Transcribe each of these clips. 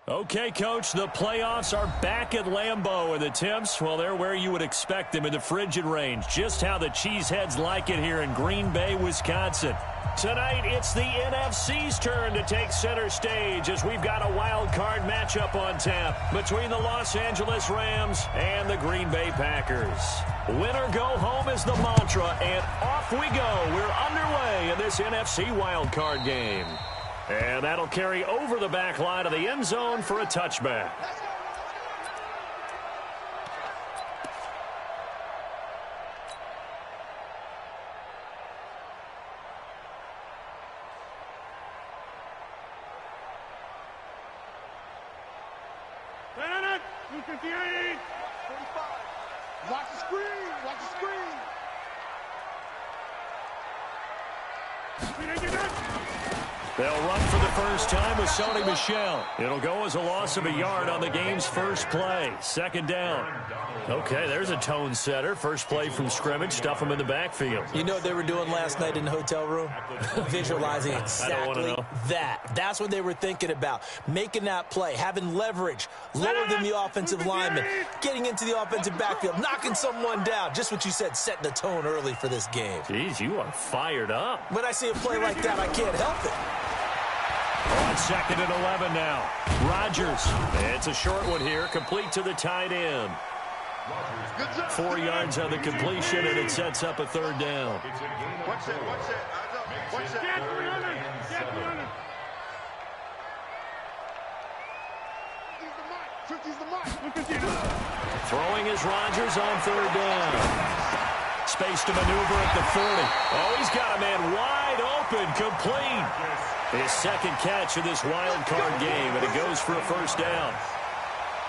Okay, Coach, the playoffs are back at Lambeau, and the temps, well, they're where you would expect them in the frigid range. Just how the Cheeseheads like it here in Green Bay, Wisconsin. Tonight, it's the NFC's turn to take center stage as we've got a wild card matchup on tap between the Los Angeles Rams and the Green Bay Packers. Win or go home is the mantra, and off we go. We're underway in this NFC wild card game. And that'll carry over the back line of the end zone for a touchback. Watch the screen! Watch the screen! They'll run for the first time with Sony Michel. It'll go as a loss of a yard on the game's first play. Second down. Okay, there's a tone setter. First play from scrimmage. Stuff them in the backfield. You know what they were doing last night in the hotel room? Visualizing exactly that. That's what they were thinking about. Making that play, having leverage, lower than the offensive lineman, getting into the offensive backfield, knocking someone down. Just what you said, setting the tone early for this game. Jeez, you are fired up. When I see a play like that, I can't help it. On 2nd and 11 now. Rodgers. It's a short one here, complete to the tight end. 4 yards on the completion, and it sets up a third down. Watch that, watch that. Watch that. Throwing is Rodgers on third down. Space to maneuver at the 40. Oh, he's got a man wide open, complete. His second catch of this wild card game, and it goes for a first down.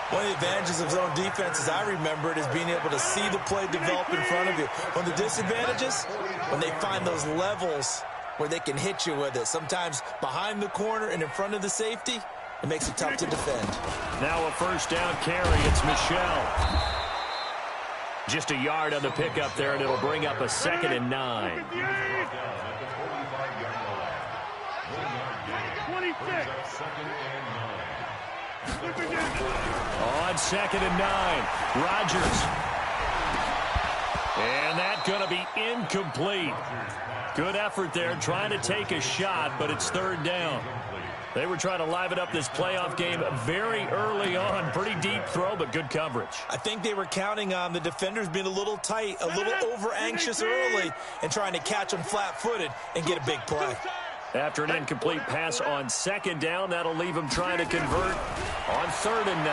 One of the advantages of zone defense, as I remember it, is being able to see the play develop in front of you. One of the disadvantages, when they find those levels where they can hit you with it, sometimes behind the corner and in front of the safety, it makes it tough to defend. Now a first down carry. It's Michel. Just a yard on the pickup there, and it'll bring up a 2nd and 9. 26. On 2nd and 9, Rodgers. And that's going to be incomplete. Good effort there, trying to take a shot, but it's third down. They were trying to liven up this playoff game very early on. Pretty deep throw, but good coverage. I think they were counting on the defenders being a little tight, a little over-anxious early, and trying to catch them flat-footed and get a big play. After an incomplete pass on 2nd down, that'll leave him trying to convert on 3rd and 9.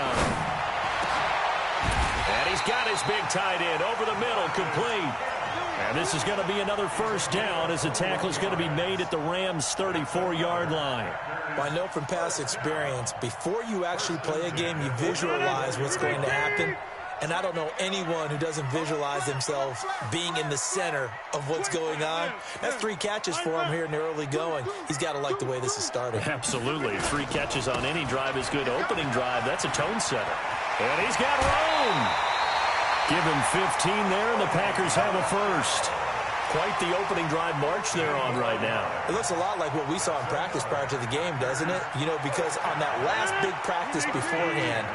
And he's got his big tight end over the middle, complete. And this is going to be another first down as the tackle is going to be made at the Rams' 34-yard line. Well, I know from past experience, before you actually play a game, you visualize what's going to happen. And I don't know anyone who doesn't visualize themselves being in the center of what's going on. That's 3 catches for him here in the early going. He's got to like the way this is starting. Absolutely. 3 catches on any drive is good. Opening drive, that's a tone setter. And he's got room. Give him 15 there, and the Packers have a first. Quite the opening drive march they're on right now. It looks a lot like what we saw in practice prior to the game, doesn't it? You know, because on that last big practice beforehand,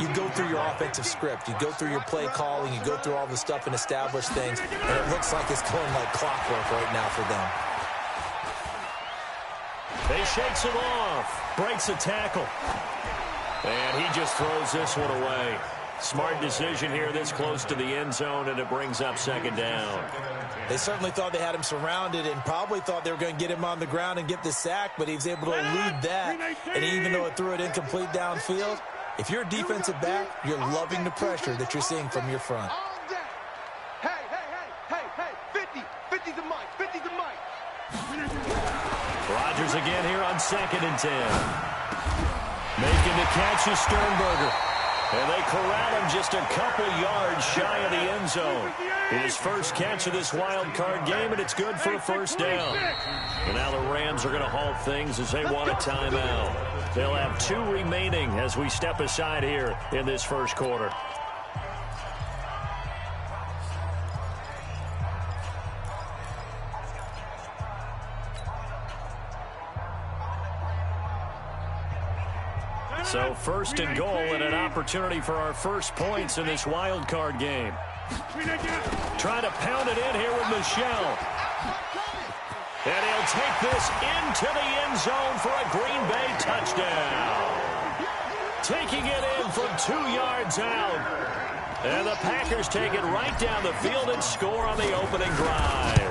you go through your offensive script. You go through your play calling. You go through all the stuff and establish things. And it looks like it's going like clockwork right now for them. He shakes him off. Breaks a tackle. And he just throws this one away. Smart decision here this close to the end zone, and it brings up 2nd down. They certainly thought they had him surrounded and probably thought they were going to get him on the ground and get the sack, but he was able to elude that. And even though it threw it incomplete downfield, if you're a defensive back, you're loving the pressure that you're seeing from your front. Hey, 50 the mic, 50 the mic. Rodgers again here on 2nd and 10. Making the catch is Sternberger. And they corral him just a couple yards shy of the end zone. His first catch of this wild card game, and it's good for a first down. And now the Rams are going to halt things as they want a timeout. They'll have 2 remaining as we step aside here in this first quarter. So first and goal and an opportunity for our first points in this wild card game. Trying to pound it in here with Michel. And he'll take this into the end zone for a Green Bay touchdown. Taking it in from 2 yards out. And the Packers take it right down the field and score on the opening drive.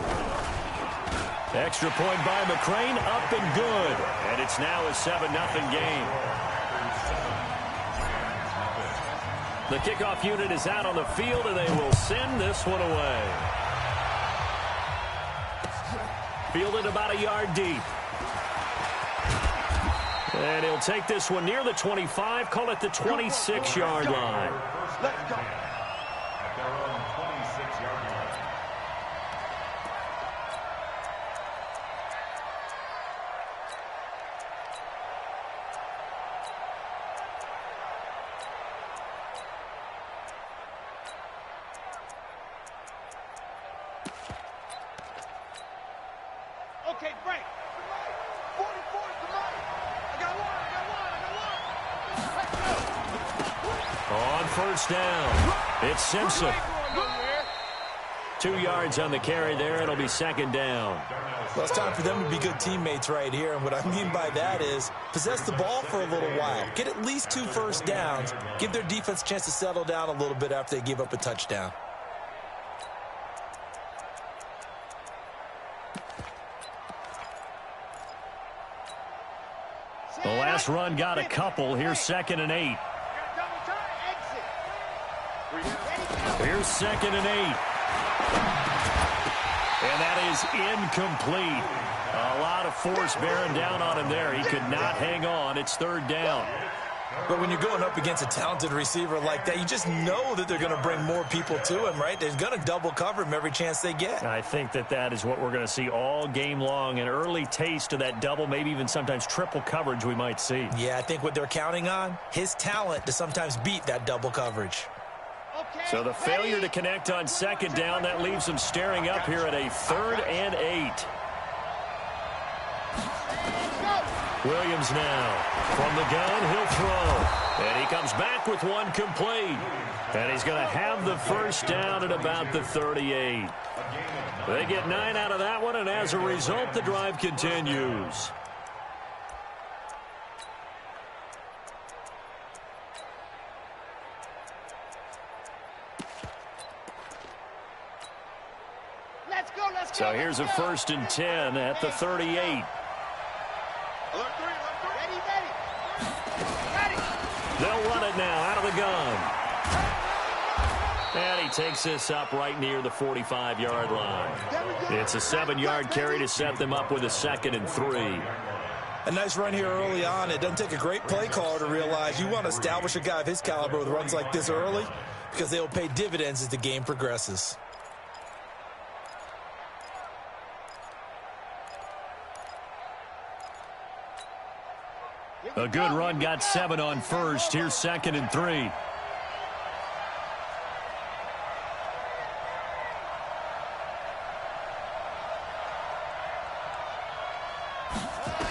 Extra point by McCrane, up and good. And it's now a 7-0 game. The kickoff unit is out on the field, and they will send this one away. Fielded about a yard deep. And he'll take this one near the 25, call it the 26-yard line. Let's go. Okay, break. 44 is the money. I got one. On first down, it's Simpson. 2 yards on the carry there. It'll be second down. Well, it's time for them to be good teammates right here. And what I mean by that is possess the ball for a little while. Get at least 2 first downs. Give their defense a chance to settle down a little bit after they give up a touchdown. The last run got a couple. Here's 2nd and 8. Here's 2nd and 8. And that is incomplete. A lot of force bearing down on him there. He could not hang on. It's 3rd down. But when you're going up against a talented receiver like that, you just know that they're going to bring more people to him, right? They're going to double cover him every chance they get. I think that is what we're going to see all game long. An early taste of that double, maybe even sometimes triple coverage we might see. Yeah, I think what they're counting on, his talent to sometimes beat that double coverage. So the failure to connect on 2nd down, that leaves them staring up here at a 3rd and 8. Williams now. From the gun, he'll throw. And he comes back with one complete. And he's going to have the first down at about the 38. They get 9 out of that one, and as a result, the drive continues. Let's go. So here's a 1st and 10 at the 38. They'll run it now out of the gun. And he takes this up right near the 45-yard line. It's a 7-yard carry to set them up with a 2nd and 3. A nice run here early on. It doesn't take a great play caller to realize you want to establish a guy of his caliber with runs like this early because they will pay dividends as the game progresses. A good run, got 7 on first. Here's 2nd and 3.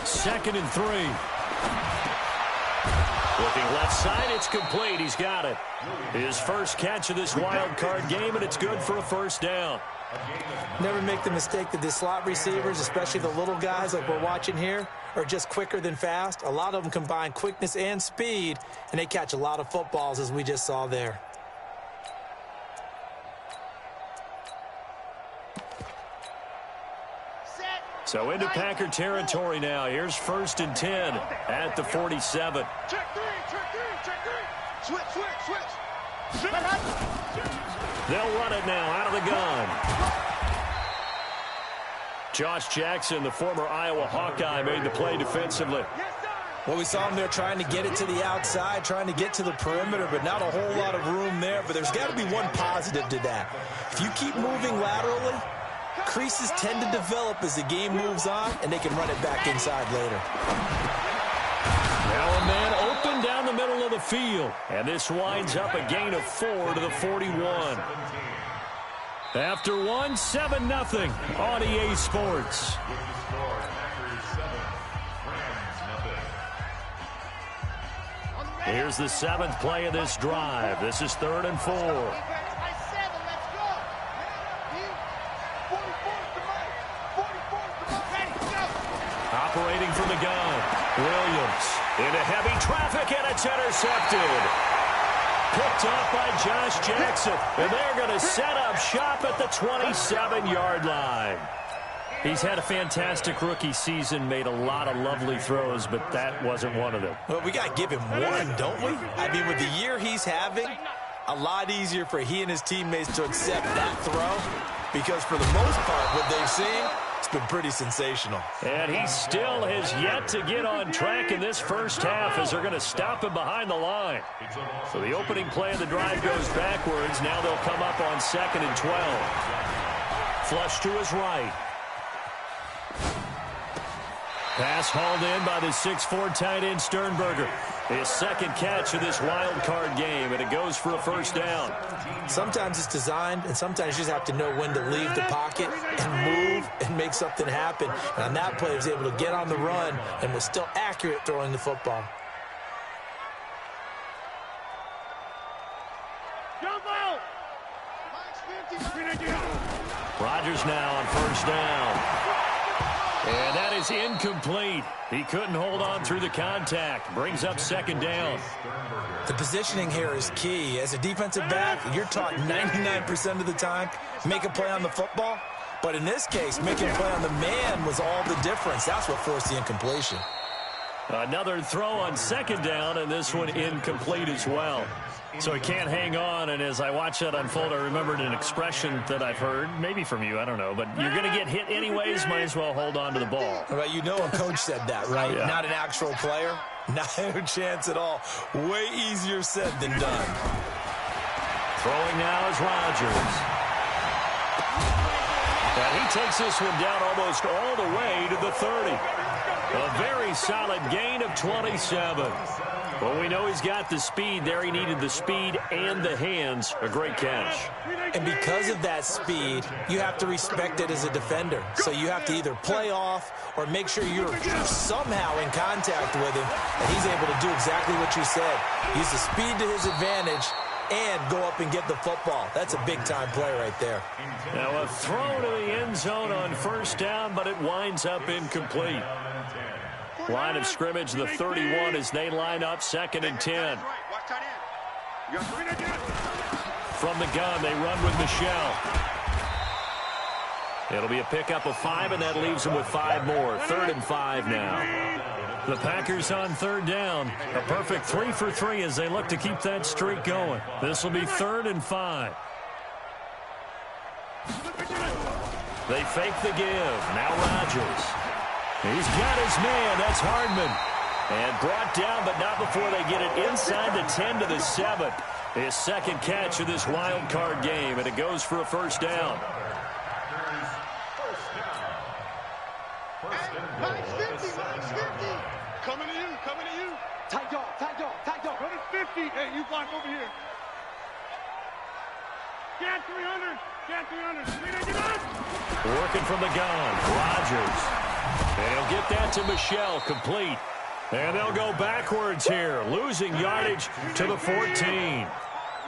Second and 3. Looking left side, it's complete. He's got it. His first catch of this wild card game, and it's good for a first down. Never make the mistake that the slot receivers, especially the little guys like we're watching here, are just quicker than fast. A lot of them combine quickness and speed, and they catch a lot of footballs, as we just saw there. So into Packer territory now. Here's 1st and 10 at the 47. Check three. Switch. They'll run it now out of the gun. Josh Jackson, the former Iowa Hawkeye, made the play defensively. Well, we saw him there trying to get it to the outside, trying to get to the perimeter, but not a whole lot of room there. But there's got to be one positive to that. If you keep moving laterally, creases tend to develop as the game moves on, and they can run it back inside later. Now a man open down the middle of the field. And this winds up a gain of 4 to the 41. After one, 7-0 on EA Sports. Here's the 7th play of this drive. This is 3rd and 4. Operating from the gun, Williams into heavy traffic, and it's intercepted. Picked off by Josh Jackson, and they're going to set up shop at the 27-yard line. He's had a fantastic rookie season, made a lot of lovely throws, but that wasn't one of them. Well, we got to give him one, don't we? I mean, with the year he's having, a lot easier for he and his teammates to accept that throw, because for the most part, what they've seen, it's been pretty sensational. And he still has yet to get on track in this first half as they're going to stop him behind the line. So the opening play of the drive goes backwards. Now they'll come up on 2nd and 12. Flush to his right. Pass hauled in by the 6'4" tight end Sternberger. His second catch of this wild card game, and it goes for a first down. Sometimes it's designed, and sometimes you just have to know when to leave the pocket and move and make something happen. And on that play, he was able to get on the run and was still accurate throwing the football. Rodgers now on first down. And that is incomplete. He couldn't hold on through the contact. Brings up 2nd down. The positioning here is key. As a defensive back, you're taught 99% of the time, make a play on the football. But in this case, making a play on the man was all the difference. That's what forced the incompletion. Another throw on 2nd down, and this one incomplete as well. So he can't hang on, and as I watch that unfold, I remembered an expression that I've heard, maybe from you, I don't know, but you're going to get hit anyways, might as well hold on to the ball. Well, you know a coach said that, right? Yeah. Not an actual player. No chance at all. Way easier said than done. Throwing now is Rodgers. And he takes this one down almost all the way to the 30. A very solid gain of 27. Well, we know he's got the speed there. He needed the speed and the hands. A great catch. And because of that speed, you have to respect it as a defender. So you have to either play off or make sure you're somehow in contact with him, and he's able to do exactly what you said. Use the speed to his advantage and go up and get the football. That's a big-time play right there. Now a throw to the end zone on first down, but it winds up incomplete. Line of scrimmage, the 31, as they line up 2nd and 10. From the gun, they run with Michelle. It'll be a pickup of 5, and that leaves them with 5 more. 3rd and 5 now. The Packers on 3rd down. A perfect 3 for 3 as they look to keep that streak going. This will be 3rd and 5. They fake the give. Now Rodgers. He's got his man. That's Hardman. And brought down, but not before they get it inside the 10 to the 7. His second catch of this wild card game, and it goes for a first down. Max 50. Coming to you. Tight dog. Go to 50. Hey, you block over here. Get 300. Working from the gun, Rodgers. And he'll get that to Michelle, complete. And they'll go backwards here, losing yardage to the 14.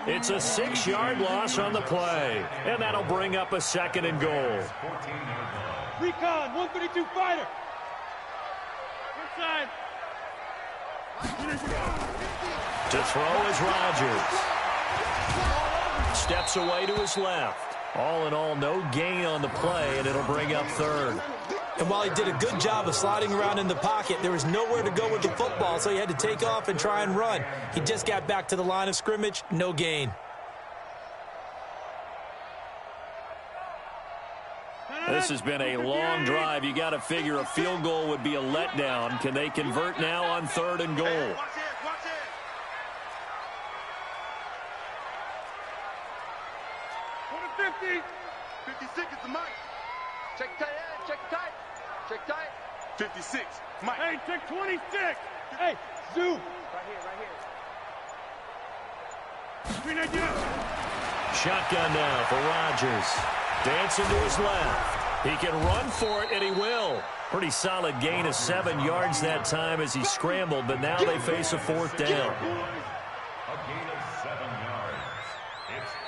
It's a 6-yard loss on the play, and that'll bring up a 2nd and goal. Recon, 132 fighter. Inside. To throw is Rodgers. Steps away to his left. All in all, no gain on the play, and it'll bring up 3rd. And while he did a good job of sliding around in the pocket, there was nowhere to go with the football, so he had to take off and try and run. He just got back to the line of scrimmage, no gain. This has been a long drive. You got to figure a field goal would be a letdown. Can they convert now on 3rd and goal? Watch it. 50. 56 is the mic. Check tight. 56. Mike. Hey, check 26. Hey, zoom. Right here. Shotgun now for Rodgers. Dancing to his left. He can run for it, and he will. Pretty solid gain of 7 yards that time as he scrambled, but now they face a 4th down.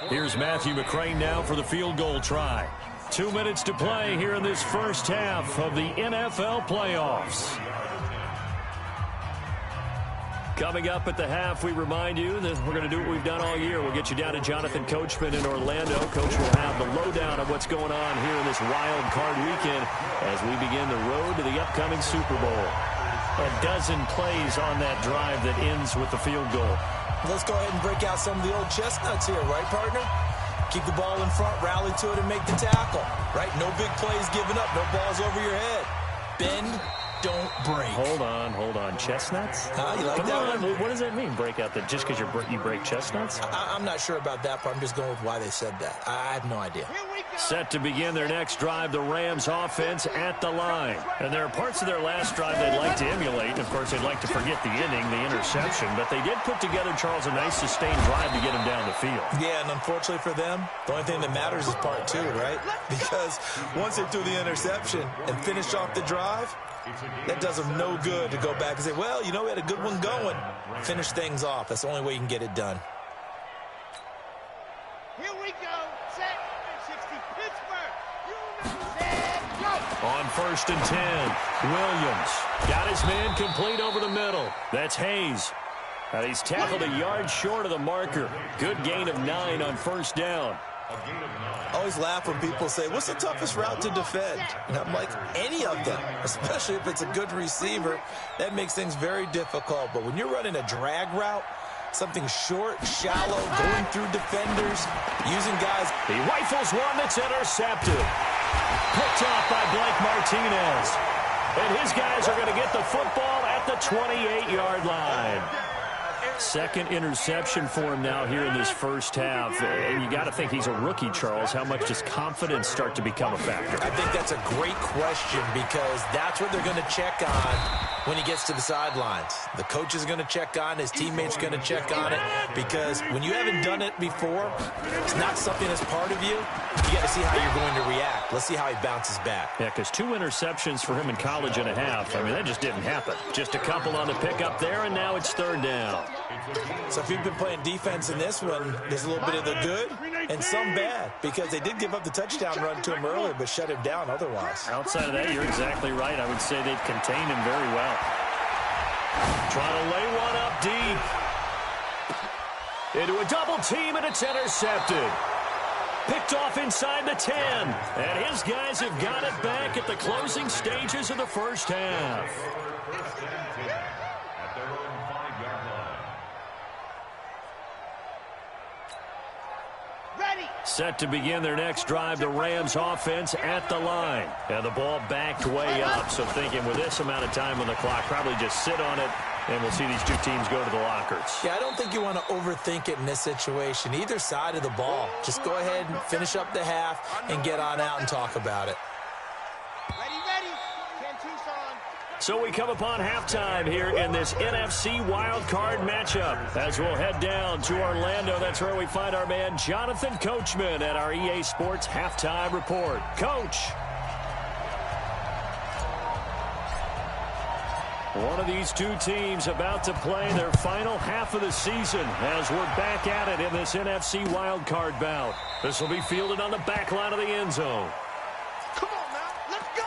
Here's Matthew McCrane now for the field goal try. 2 minutes to play here in this first half of the NFL playoffs. Coming up at the half, we remind you that we're going to do what we've done all year. We'll get you down to Jonathan Coachman in Orlando. Coach will have the lowdown of what's going on here in this wild card weekend as we begin the road to the upcoming Super Bowl. A dozen plays on that drive that ends with the field goal. Let's go ahead and break out some of the old chestnuts here, right, partner? Keep the ball in front, rally to it, and make the tackle, right? No big plays given up, no balls over your head. Bend, don't break. Hold on. Chestnuts? You like Come that on. one? What does that mean, break out that just because you break chestnuts? I'm not sure about that part. I'm just going with why they said that. I have no idea. Set to begin their next drive, the Rams offense at the line. And there are parts of their last drive they'd like to emulate. And, of course, they'd like to forget the ending, the interception. But they did put together, Charles, a nice sustained drive to get him down the field. Yeah, and unfortunately for them, the only thing that matters is part 2, right? Because once they threw the interception and finished off the drive, that does them no good to go back and say, well, you know, we had a good one going. Finish things off. That's the only way you can get it done. Here we go. Set. 60 Pittsburgh. Set. Go. On 1st and 10, Williams got his man complete over the middle. That's Hayes. And he's tackled a yard short of the marker. Good gain of 9 on 1st down. I always laugh when people say, what's the toughest route to defend? And I'm like, any of them, especially if it's a good receiver. That makes things very difficult. But when you're running a drag route, something short, shallow, going through defenders, using guys. He rifles one that's intercepted. Picked off by Blake Martinez. And his guys are going to get the football at the 28-yard line. Second interception for him now here in this first half. And you got to think he's a rookie, Charles. How much does confidence start to become a factor? I think that's a great question because that's what they're going to check on when he gets to the sidelines. The coach is going to check on, his teammates are going to check on it because when you haven't done it before, it's not something that's part of you. You got to see how you're going to react. Let's see how he bounces back. Yeah, because 2 interceptions for him in college and a half. I mean, that just didn't happen. Just a couple on the pickup there, and now it's 3rd down. So if you've been playing defense in this one, there's a little bit of the good and some bad because they did give up the touchdown run to him earlier but shut him down otherwise. Outside of that, you're exactly right. I would say they've contained him very well. Trying to lay one up deep. Into a double team, and it's intercepted. Picked off inside the 10. And his guys have got it back at the closing stages of the first half. Set to begin their next drive, the Rams offense at the line. And the ball backed way up, so thinking with this amount of time on the clock, probably just sit on it, and we'll see these two teams go to the lockers. Yeah, I don't think you want to overthink it in this situation. Either side of the ball. Just go ahead and finish up the half and get on out and talk about it. Ready. 10 Tucson. So we come upon halftime here in this NFC wildcard matchup. As we'll head down to Orlando, that's where we find our man Jonathan Coachman at our EA Sports Halftime Report. Coach. One of these two teams about to play their final half of the season as we're back at it in this NFC wildcard bout. This will be fielded on the back line of the end zone. Come on now, let's go.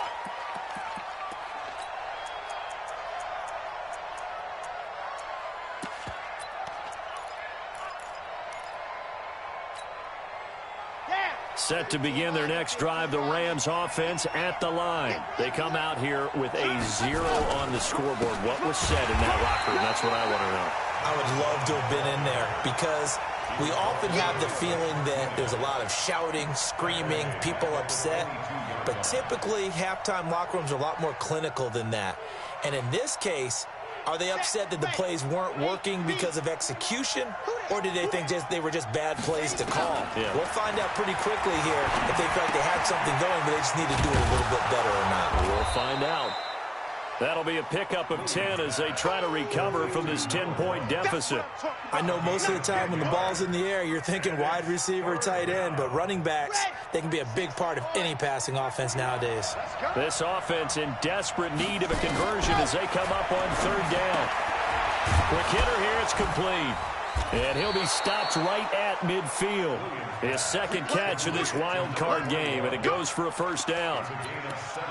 Set to begin their next drive, the Rams offense at the line. They come out here with a 0 on the scoreboard. What was said in that locker room? That's what I want to know. I would love to have been in there because we often have the feeling that there's a lot of shouting, screaming, people upset. But typically, halftime locker rooms are a lot more clinical than that. And in this case, are they upset that the plays weren't working because of execution, or did they think they were just bad plays to call? Yeah. We'll find out pretty quickly here if they felt like they had something going, but they just need to do it a little bit better or not. We'll find out. That'll be a pickup of 10 as they try to recover from this 10-point deficit. I know most of the time when the ball's in the air, you're thinking wide receiver, tight end, but running backs, they can be a big part of any passing offense nowadays. This offense in desperate need of a conversion as they come up on third down. Quick hitter here, it's complete. And he'll be stopped right at midfield. His second catch of this wild card game, and it goes for a first down.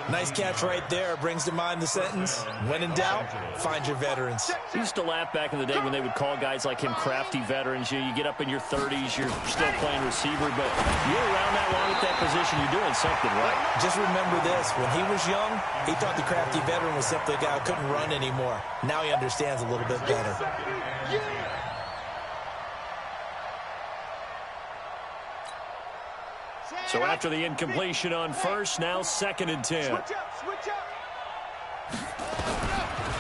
Nice catch right there. Brings to mind the sentence, when in doubt, find your veterans. I used to laugh back in the day when they would call guys like him crafty veterans. You get up in your 30s, you're still playing receiver, but you're around that long at that position, you're doing something right. Just remember this. When he was young, he thought the crafty veteran was simply a guy who couldn't run anymore. Now he understands a little bit better. So after the incompletion on first, now 2nd and 10.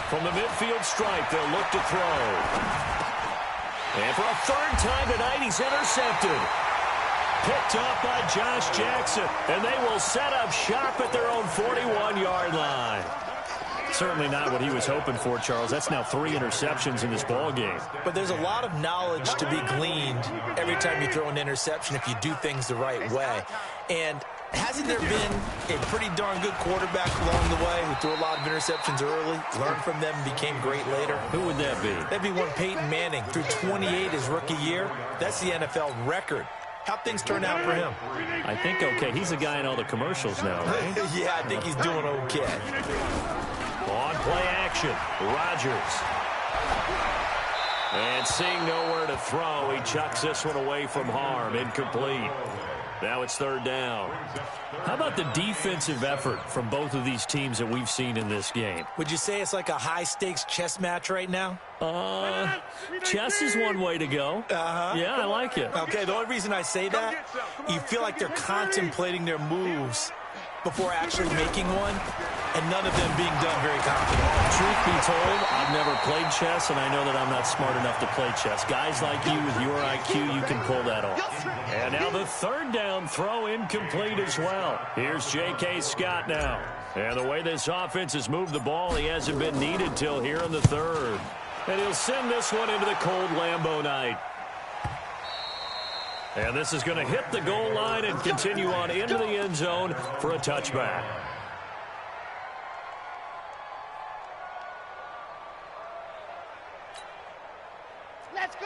From the midfield stripe, they'll look to throw. And for a third time tonight, he's intercepted. Picked up by Josh Jackson. And they will set up shop at their own 41-yard line. Certainly not what he was hoping for, Charles. That's now 3 interceptions in this ball game. But there's a lot of knowledge to be gleaned every time you throw an interception if you do things the right way. And hasn't there been a pretty darn good quarterback along the way who threw a lot of interceptions early, learned from them, and became great later? Who would that be? That'd be one Peyton Manning. Threw 28 his rookie year. That's the NFL record. How'd things turn out for him? I think okay. He's the guy in all the commercials now, right? Yeah, I think he's doing okay. On play action, Rodgers. And seeing nowhere to throw, he chucks this one away from harm. Incomplete. Now it's third down. How about the defensive effort from both of these teams that we've seen in this game? Would you say it's like a high-stakes chess match right now? Chess is one way to go. Yeah, I like it. Okay, the only reason I say that, you feel like they're contemplating their moves before actually making one, and none of them being done very confidently. Truth be told, I've never played chess, and I know that I'm not smart enough to play chess. Guys like you with your IQ, you can pull that off. And now the third down throw incomplete as well. Here's J.K. Scott now. And the way this offense has moved the ball, he hasn't been needed till here in the third. And he'll send this one into the cold Lambeau night. And this is going to hit the goal line and continue on into the end zone for a touchback.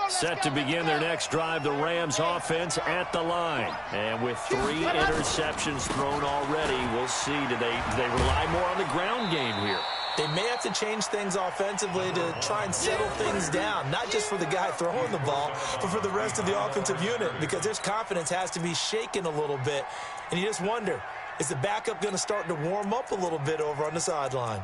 Set to begin their next drive, the Rams offense at the line. And with 3 interceptions thrown already, we'll see. Do they rely more on the ground game here? They may have to change things offensively to try and settle things down, not just for the guy throwing the ball, but for the rest of the offensive unit, because their confidence has to be shaken a little bit. And you just wonder, is the backup going to start to warm up a little bit over on the sideline?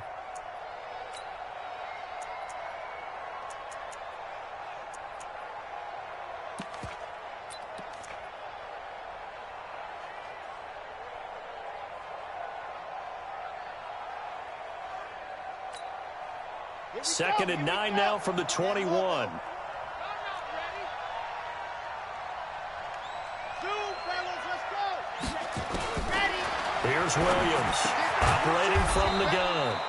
Second and 9 now from the 21. Here's Williams operating from the gun.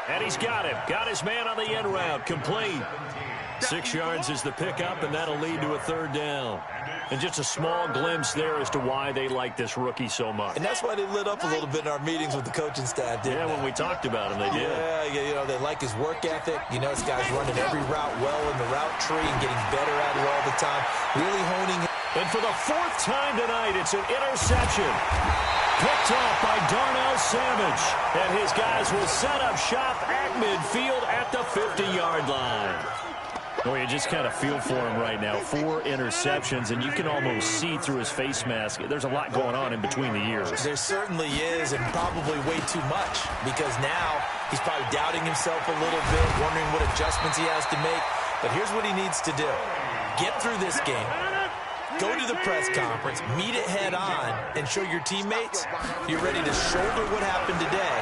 And he's got him. Got his man on the end route. Complete. 6 yards is the pickup, and that'll lead to a third down. And just a small glimpse there as to why they like this rookie so much. And that's why they lit up a little bit in our meetings with the coaching staff, didn't they? When we talked about him, they did. Yeah, you know, they like his work ethic. You know, this guy's running every route well in the route tree and getting better at it all the time. Really honing it. And for the 4th time tonight, it's an interception. Picked off by Darnell Savage. And his guys will set up shop at midfield at the 50-yard line. Boy, you just kind of feel for him right now. 4 interceptions, and you can almost see through his face mask. There's a lot going on in between the years. There certainly is, and probably way too much, because now he's probably doubting himself a little bit, wondering what adjustments he has to make. But here's what he needs to do. Get through this game. Go to the press conference, meet it head on, and show your teammates you're ready to shoulder what happened today,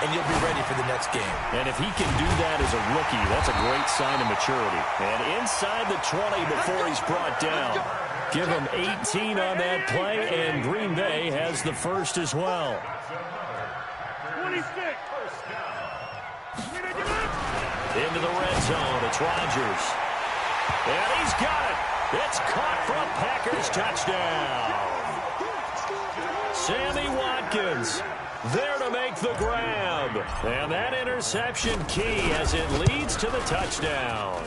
and you'll be ready for the next game. And if he can do that as a rookie, that's a great sign of maturity. And inside the 20 before he's brought down. Give him 18 on that play, and Green Bay has the first as well. 26. Into the red zone. It's Rodgers. And he's got it. It's caught for a Packers touchdown. Sammy Watkins there to make the grab. And that interception key as it leads to the touchdown.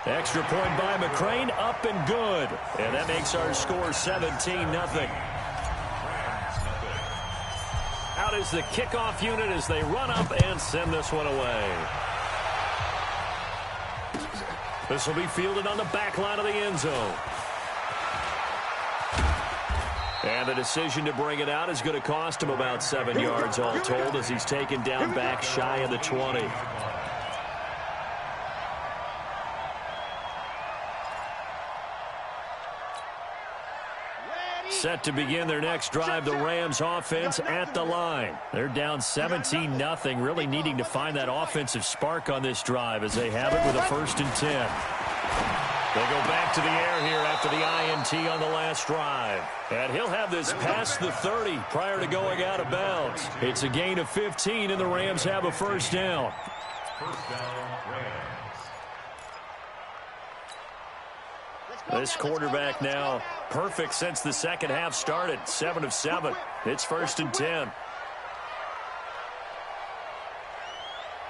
Extra point by McCrane, up and good. And that makes our score 17-0. Out is the kickoff unit as they run up and send this one away. This will be fielded on the back line of the end zone. And the decision to bring it out is going to cost him about 7 yards all told as he's taken down back shy of the 20. Set to begin their next drive, the Rams offense at the line. They're down 17-0, really needing to find that offensive spark on this drive as they have it with a 1st and 10. They go back to the air here after the INT on the last drive. And he'll have this past the 30 prior to going out of bounds. It's a gain of 15, and the Rams have a 1st down. This quarterback now perfect since the second half started. 7 of 7. It's 1st and 10.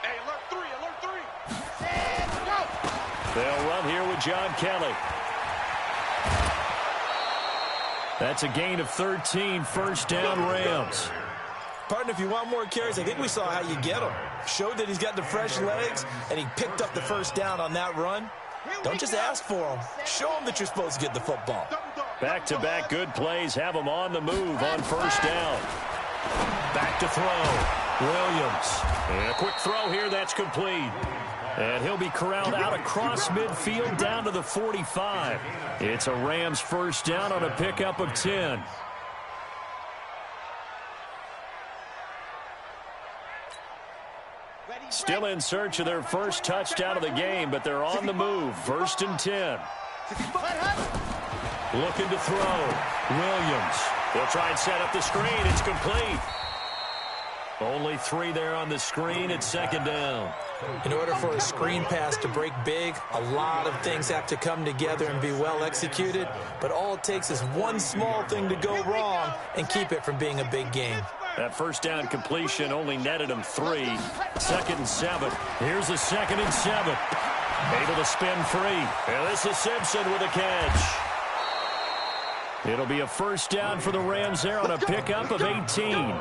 Hey, alert 3, alert 3. They'll run here with John Kelly. That's a gain of 13, 1st down Rams. Partner, if you want more carries, I think we saw how you get them. Showed that he's got the fresh legs, and he picked up the 1st down on that run. Don't just ask for them. Show them that you're supposed to get the football. Back-to-back good plays have them on the move on 1st down. Back to throw. Williams. And a quick throw here that's complete. And he'll be corralled out across midfield down to the 45. It's a Rams 1st down on a pickup of 10. Still in search of their first touchdown of the game, but they're on the move. 1st and 10. Looking to throw. Williams. They'll try and set up the screen. It's complete. Only 3 there on the screen. It's 2nd down. In order for a screen pass to break big, a lot of things have to come together and be well executed. But all it takes is one small thing to go wrong and keep it from being a big game. That 1st down completion only netted him 3. 2nd and 7. Here's a 2nd and 7. Able to spin free. And this is Simpson with a catch. It'll be a 1st down for the Rams there on a pickup of 18.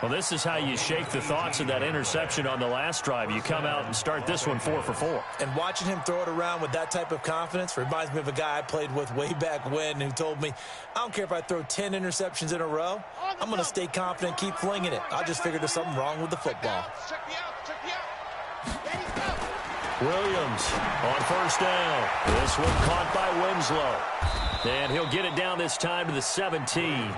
Well, this is how you shake the thoughts of that interception on the last drive. You come out and start this one 4 for 4. And watching him throw it around with that type of confidence reminds me of a guy I played with way back when who told me, I don't care if I throw 10 interceptions in a row. I'm going to stay confident, keep flinging it. I just figured there's something wrong with the football. Williams on 1st down. This one caught by Winslow. And he'll get it down this time to the 17.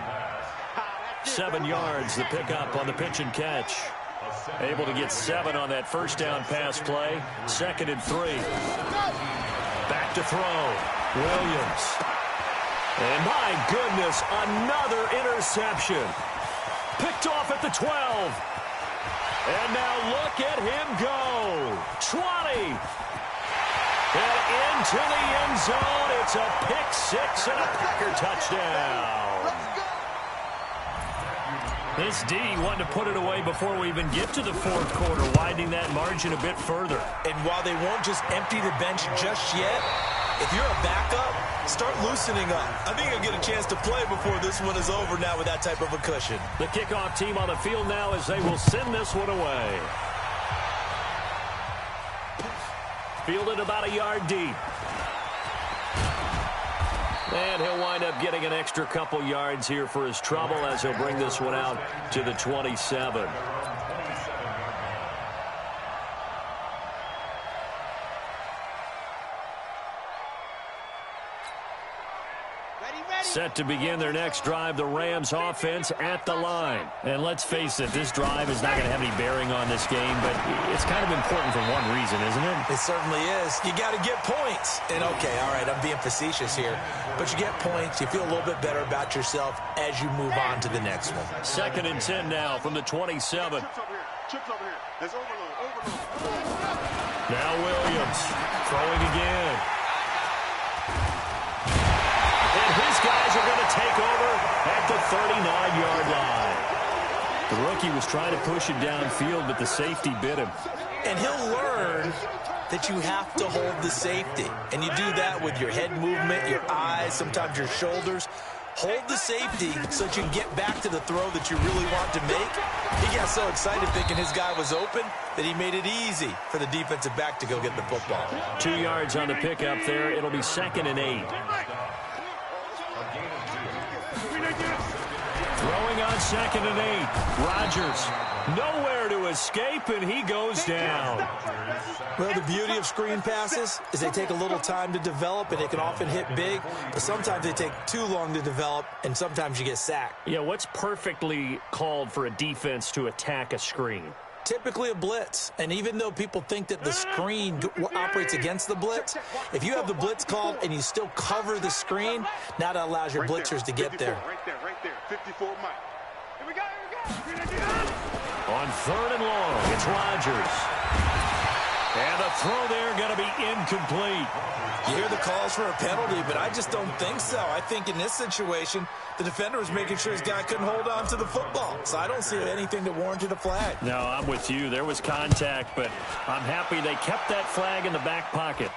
7 yards, the pickup on the pitch and catch. Able to get 7 on that 1st down pass play. 2nd and 3. Back to throw. Williams. And my goodness, another interception. Picked off at the 12. And now look at him go. 20. And into the end zone. It's a pick 6 and a Packer touchdown. This D wanted to put it away before we even get to the 4th quarter, widening that margin a bit further. And while they won't just empty the bench just yet, if you're a backup, start loosening up. I think you'll get a chance to play before this one is over now with that type of a cushion. The kickoff team on the field now as they will send this one away. Fielded about a yard deep. And he'll wind up getting an extra couple yards here for his trouble as he'll bring this one out to the 27. Set to begin their next drive, the Rams offense at the line. And let's face it, this drive is not going to have any bearing on this game, but it's kind of important for one reason, isn't it? It certainly is. You got to get points. And okay, all right, I'm being facetious here, but you get points, you feel a little bit better about yourself as you move on to the next one. 2nd and 10 now from the 27. Chips over here. Chips over here. There's overload. Now Williams throwing again. And his guys are going to take over at the 39-yard line. The rookie was trying to push it downfield, but the safety bit him. And he'll learn that you have to hold the safety. And you do that with your head movement, your eyes, sometimes your shoulders. Hold the safety so that you can get back to the throw that you really want to make. He got so excited thinking his guy was open that he made it easy for the defensive back to go get the football. 2 yards on the pickup there. It'll be 2nd and 8. Throwing on 2nd and 8. Rodgers nowhere to escape, and he goes down. Well, the beauty of screen passes is they take a little time to develop, and they can often hit big, but sometimes they take too long to develop, and sometimes you get sacked. Yeah, what's perfectly called for a defense to attack a screen? Typically a blitz, and even though people think that the screen operates against the blitz, if you have the blitz called and you still cover the screen, now that allows your blitzers to get there. Right there, 54 Mike. Here we go. On 3rd and long, it's Rodgers. And the throw there going to be incomplete. You hear the calls for a penalty, but I just don't think so. I think in this situation, the defender was making sure his guy couldn't hold on to the football. So I don't see anything that warranted a flag. No, I'm with you. There was contact, but I'm happy they kept that flag in the back pocket.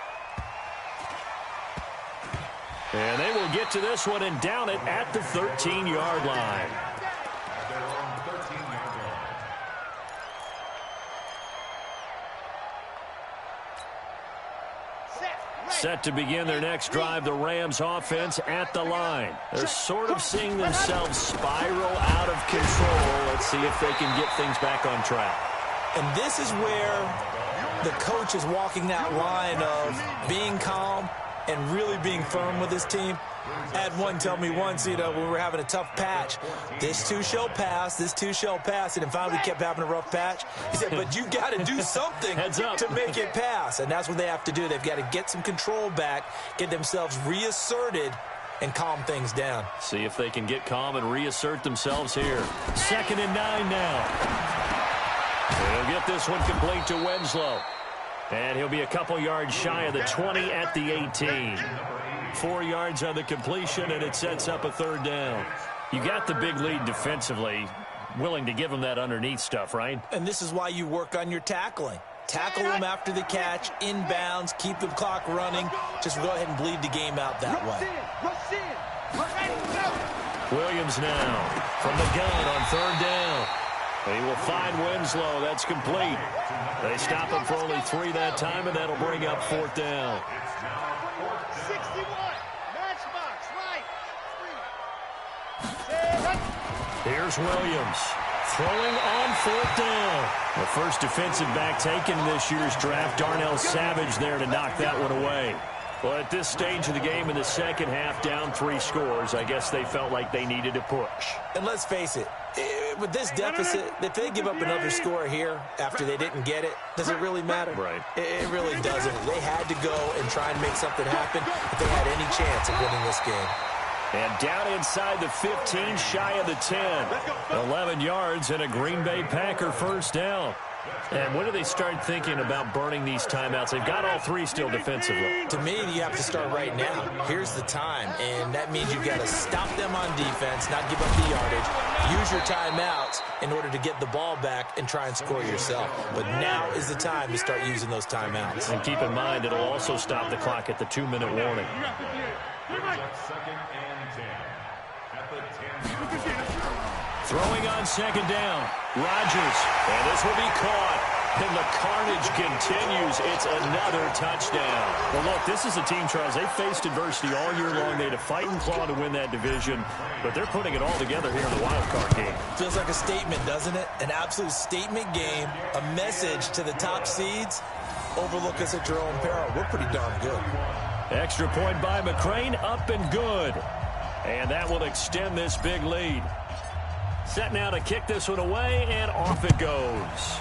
And they will get to this one and down it at the 13-yard line. Set to begin their next drive, the Rams offense at the line. They're sort of seeing themselves spiral out of control. Let's see if they can get things back on track. And this is where the coach is walking that line of being calm and really being firm with his team. I had one tell me once, when we were having a tough patch, this too shall pass, this too shall pass, and then finally we kept having a rough patch. He said, but you got to do something to make it pass, and that's what they have to do. They've got to get some control back, get themselves reasserted, and calm things down. See if they can get calm and reassert themselves here. 2nd and 9 now. He'll get this one complete to Winslow. And he'll be a couple yards shy of the 20 at the 18. 4 yards on the completion, and it sets up a 3rd down. You got the big lead defensively, willing to give them that underneath stuff, right? And this is why you work on your tackling. Tackle them after the catch, inbounds, keep the clock running. Just go ahead and bleed the game out that way. Williams now from the gun on 3rd down. He will find Winslow. That's complete. They stop him for only 3 that time, and that'll bring up 4th down. 61. Matchbox, right. Here's Williams throwing on 4th down. The first defensive back taken this year's draft, Darnell Savage there to knock that one away. Well, at this stage of the game in the second half, down 3 scores, I guess they felt like they needed to push. And let's face it, with this deficit, if they give up another score here after they didn't get it, does it really matter? Right. It really doesn't. They had to go and try and make something happen if they had any chance of winning this game. And down inside the 15, shy of the 10. 11 yards and a Green Bay Packer first down. And when do they start thinking about burning these timeouts? They've got all 3 still defensively. To me, you have to start right now. Here's the time, and that means you've got to stop them on defense, not give up the yardage, use your timeouts in order to get the ball back and try and score yourself. But now is the time to start using those timeouts. And keep in mind, it'll also stop the clock at the 2-minute warning. Throwing on 2nd down, Rodgers, and this will be caught, and the carnage continues. It's another touchdown. Well, look, this is a team, Charles, they faced adversity all year long. They had to fight and claw to win that division, but they're putting it all together here in the wild card game. Feels like a statement, doesn't it? An absolute statement game, a message to the top seeds. Overlook us at your own peril. We're pretty darn good. Extra point by McCrane, up and good. And that will extend this big lead. Set now to kick this one away, and off it goes.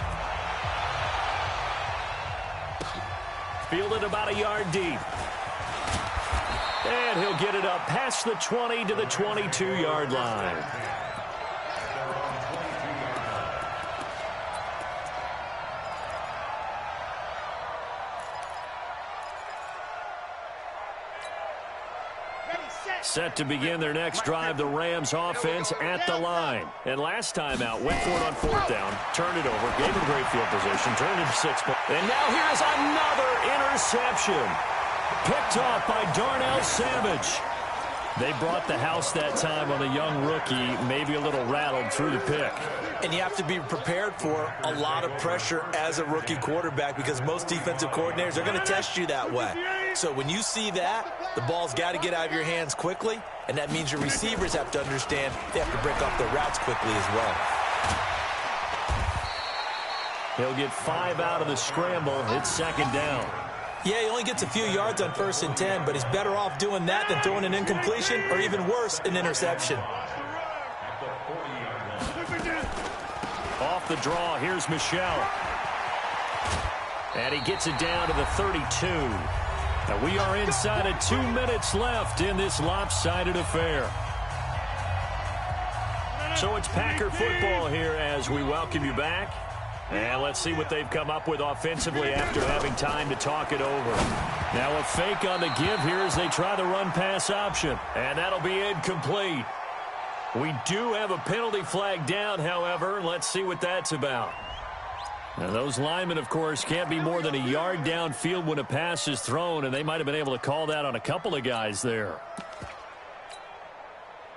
Fielded about a yard deep. And he'll get it up past the 20 to the 22-yard line. Set to begin their next drive, the Rams offense at the line. And last time out, went for it on 4th down, turned it over, gave him great field position, turned it to 6 points. And now here's another interception. Picked off by Darnell Savage. They brought the house that time on a young rookie, maybe a little rattled through the pick. And you have to be prepared for a lot of pressure as a rookie quarterback because most defensive coordinators are going to test you that way. So when you see that, the ball's got to get out of your hands quickly, and that means your receivers have to understand they have to break off their routes quickly as well. He'll get 5 out of the scramble. It's 2nd down. Yeah, he only gets a few yards on 1st and 10, but he's better off doing that than throwing an incompletion or even worse, an interception. Off the draw, here's Michel. And he gets it down to the 32. And we are inside of 2 minutes left in this lopsided affair. So it's Packer football here as we welcome you back. And let's see what they've come up with offensively after having time to talk it over. Now a fake on the give here as they try the run-pass option. And that'll be incomplete. We do have a penalty flag down, however. Let's see what that's about. Now those linemen, of course, can't be more than a yard downfield when a pass is thrown, and they might have been able to call that on a couple of guys there.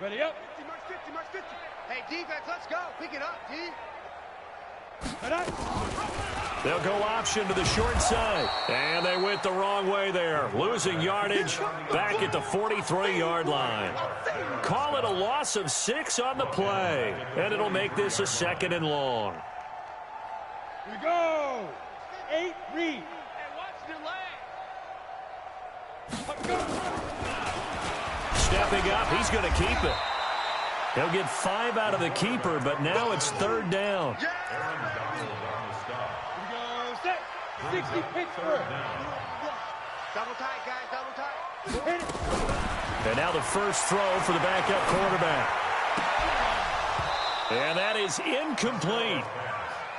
Ready up. 50, march 50, march 50. Hey, defense, let's go. Pick it up, D. They'll go option to the short side. And they went the wrong way there. Losing yardage back at the 43-yard line. Call it a loss of 6 on the play. And it'll make this a 2nd and long. Here we go. 8, read. And watch the leg. Stepping up, he's going to keep it. He'll get 5 out of the keeper, but now it's 3rd down. Here we go. Set. 60 Pittsburgh. Double tight, guys. Double tight. Hit it. And now the first throw for the backup quarterback. And that is incomplete.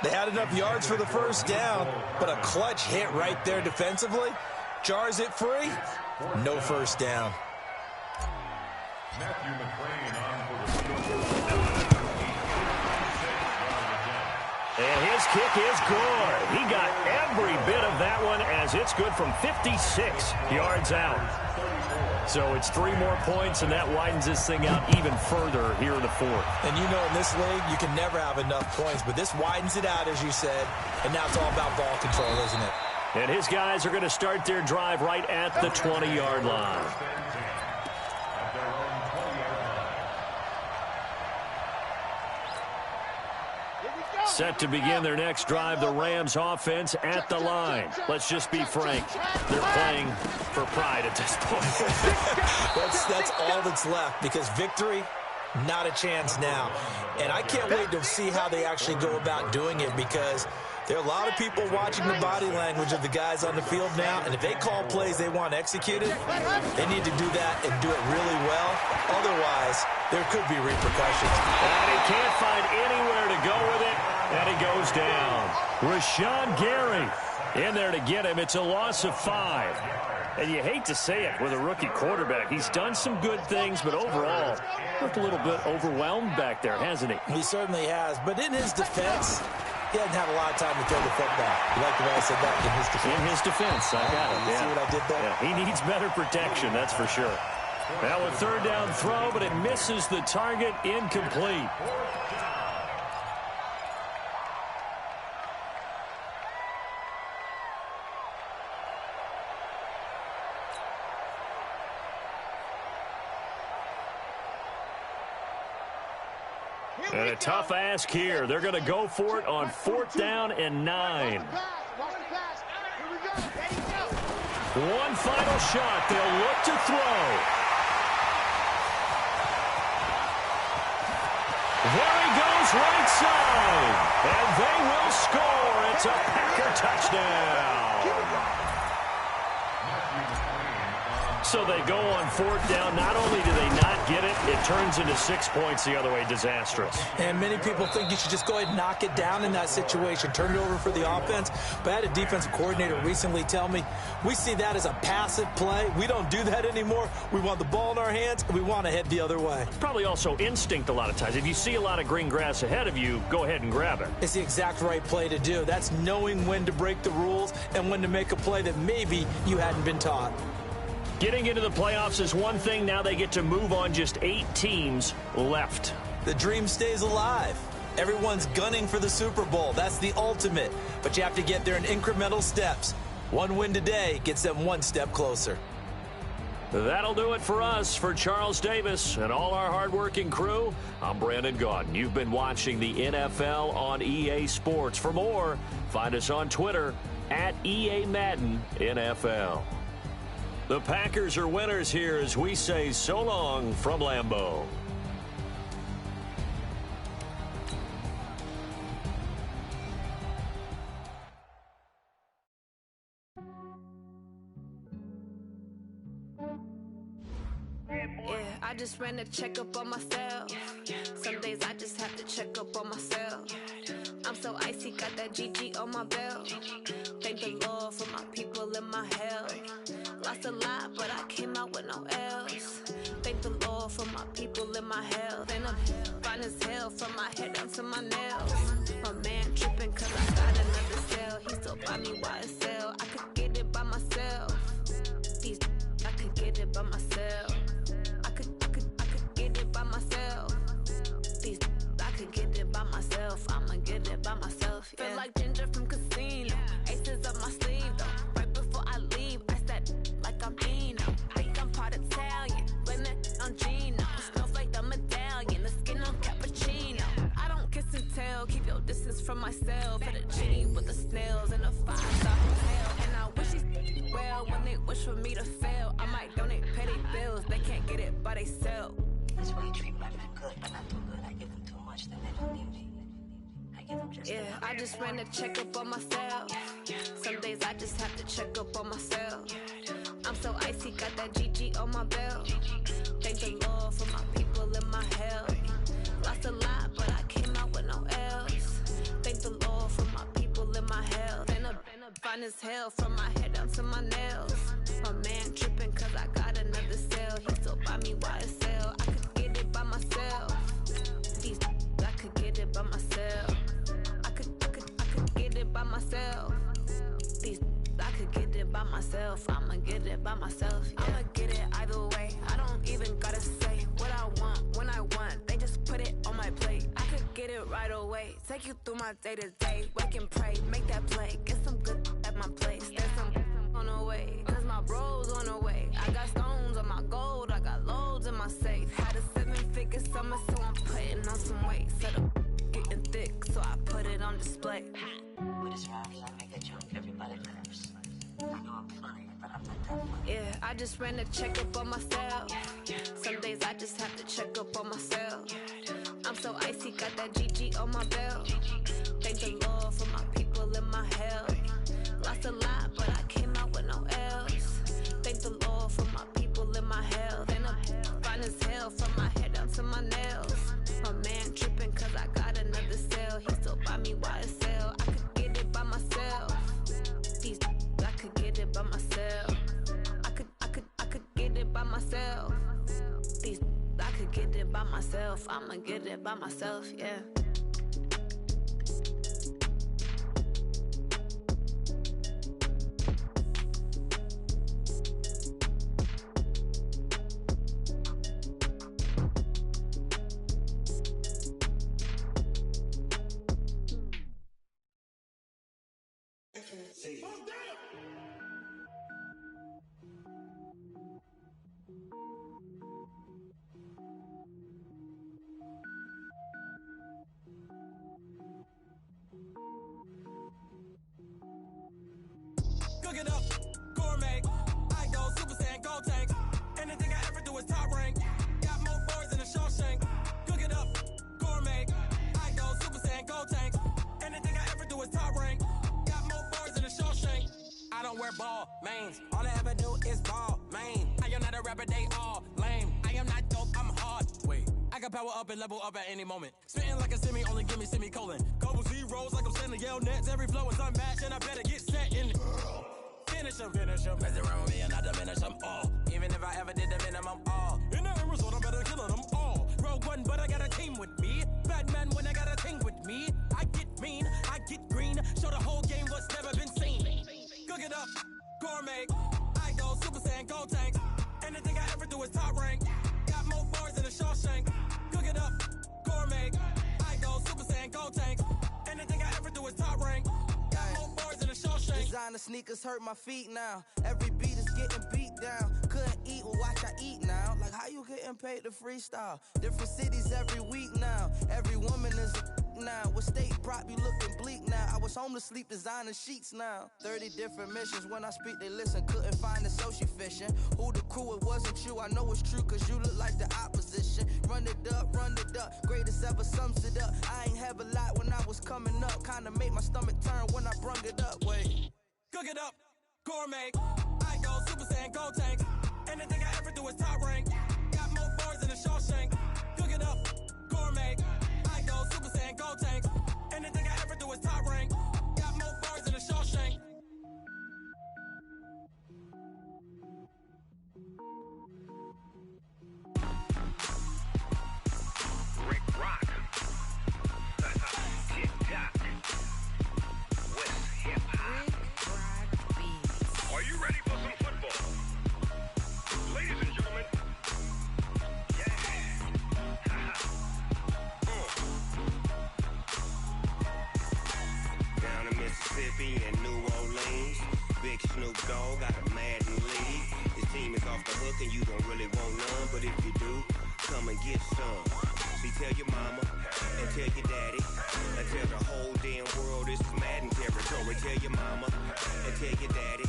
They had enough yards for the 1st down, but a clutch hit right there defensively jars it free. No 1st down. Matthew McCrane on for the field. And his kick is good. He got every bit of that one as it's good from 56 yards out. So it's 3 more points, and that widens this thing out even further here in the 4th. And you know in this league, you can never have enough points, but this widens it out, as you said, and now it's all about ball control, isn't it? And his guys are going to start their drive right at the 20-yard line. Set to begin their next drive, the Rams offense at the line. Let's just be frank. They're playing for pride at this point. That's all that's left because victory, not a chance now. And I can't wait to see how they actually go about doing it because there are a lot of people watching the body language of the guys on the field now, and if they call plays they want executed, they need to do that and do it really well. Otherwise, there could be repercussions. And he can't find anywhere to go with it, and he goes down. Rashawn Gary in there to get him. It's a loss of 5. And you hate to say it with a rookie quarterback. He's done some good things, but overall, looked a little bit overwhelmed back there, hasn't he? He certainly has. But in his defense, he hadn't had a lot of time to throw the football. You like the way I said that? In his defense. In his defense, I got it. You see what I did there? Yeah, he needs better protection, that's for sure. Now a 3rd down throw, but it misses the target, incomplete. And a tough ask here. They're going to go for it on 4th down and 9. One final shot. They'll look to throw. There he goes right side. And they will score. It's a Packer touchdown. So they go on fourth down. Not only do they not get it, it turns into 6 points the other way. Disastrous. And many people think you should just go ahead and knock it down in that situation, turn it over for the offense. But I had a defensive coordinator recently tell me, we see that as a passive play. We don't do that anymore. We want the ball in our hands, and we want to head the other way. Probably also instinct a lot of times. If you see a lot of green grass ahead of you, go ahead and grab it. It's the exact right play to do. That's knowing when to break the rules and when to make a play that maybe you hadn't been taught. Getting into the playoffs is one thing. Now they get to move on. Just 8 teams left. The dream stays alive. Everyone's gunning for the Super Bowl. That's the ultimate. But you have to get there in incremental steps. One win today gets them one step closer. That'll do it for us. For Charles Davis and all our hardworking crew, I'm Brandon Gaudin. You've been watching the NFL on EA Sports. For more, find us on Twitter at EA Madden NFL. The Packers are winners here as we say so long from Lambeau. Yeah, I just ran a checkup on myself. Some days I just have to check up on myself. I'm so icy, got that GG on my belt. Thank the Lord for my people in my health. Lost a lot, but I came out with no else. Thank the Lord for my people in my health. And I'm fine as hell from my head down to my nails. My man tripping cause I got another cell. He still buy me YSL. I could get it by myself. These I could get it by myself. I could get it by myself. These I could get it by myself. I'ma get it by myself. Yeah. Feel like Ginger from Casino. Aces up my sleeve though. Right before I leave, I said like I'm Eno. Think I'm part Italian. Blame that on Gino. Smells like the medallion. The skin on cappuccino. I don't kiss and tell. Keep your distance from myself. At a genie with the snails and a 5-star hotel. And I wish he's well when they wish for me to fail. I might donate petty bills. They can't get it by themselves. That's why you treat my men good, but not too good. I give them too much, then they don't need me. I give them just enough. I just ran a checkup on myself. Some days I just have to check up on myself. I'm so icy, got that GG on my belt. Thank the Lord for my people in my health. Lost a lot, but I came out with no else. Thank the Lord for my people in my health. And I'm fine as hell from my head down to my nails. My man tripping cause I got another cell. He still buy me YSL. I could get it by myself. These I could get it by myself. I could get it by myself. These I could get it by myself. I'ma get it by myself. Yeah. I'ma get it either way. I don't even gotta say what I want when I want. They just put it on my plate. I could get it right away. Take you through my day to day. Wake and pray, make that play. Get some good at my place. There's some on the way. Cause my bro's on the way. I got stones on my gold. I got loads in my safe. Had a 7-figure summer, so I'm putting on some weight. Set up getting thick, so I put it on display. With his rhymes, I make a joke, everybody laughs. I know I'm funny, but I'm not that funny. Yeah, I just ran a checkup on myself. Some days I just have to check up on myself. I'm so icy, got that GG on my belt. Thank the Lord for my people in my health. Lost a lot, but I came out with no else. Thank the Lord for my people in my health. And I'm fine as hell from my head down to my nails. My man tripping cause I got another cell. He still buy me YSL. I could get it by myself. These I could get it by myself. I could get it by myself. These I could get it by myself. I'ma get it by myself, yeah. Cook it up, gourmet. I go Super Saiyan, go tank. Anything I ever do is top rank. Got more boys than a Shawshank. Cook it up, gourmet. I go Super Saiyan, go tank. Anything I ever do is top rank. Got more boys than a Shawshank. I don't wear ball mains. All I ever do is ball main. I am not can power up and level up at any moment. Spitting like a semi, only give me semicolon. Couple zeros like I'm sending yell nets. Every flow is unmatched, and I better get set in. Finish them. Mess around with me and I diminish them all. Even if I ever did the minimum, all. In the end result, I'm better killing them all. Rogue One, but I got a team with me. Batman when I got a team with me. I get mean, I get green. Show the whole game what's never been seen. Cook it up, gourmet. I go Super Saiyan, Gold Tank. Anything I ever do is top rank. Got more bars than a Shawshank. Cook it up, gourmet. I go Super Saiyan, Gold Tank. Anything I ever do is top rank. Got more bars than a Shawshank. Designer sneakers hurt my feet now. Every beat is getting beat down. Couldn't eat, well watch I eat now. Like how you getting paid to freestyle? Different cities every week now. Every woman is a now. What state prop you looking bleak now? I was home to sleep designing sheets now. 30 different missions. When I speak they listen. Couldn't find the social fishing. Who the crew, it wasn't you. I know it's true cause you look like the opposition. Run it up. Greatest ever sums it up. I ain't have a lot when I was coming up. Kinda made my stomach turn when I brung it up. Wait. Cook it up, gourmet. I go Super Saiyan, Gold Tank. Anything I ever do is top rank. Got more bars than a Shawshank. Cook it up, gourmet. I go Super Saiyan, Gold Tank. Anything I ever do is top rank. Got more bars than a Shawshank. Rick Rock. TikTok. West Hip Hop. Are you ready for some football? Ladies and gentlemen. Yeah. Down in Mississippi and New Orleans, Big Snoop Dogg got a Madden league. His team is off the hook and you don't really want none, but if you do, come and get some. See, tell your mama and tell your daddy and tell the whole damn world this is Madden territory. Tell your mama and tell your daddy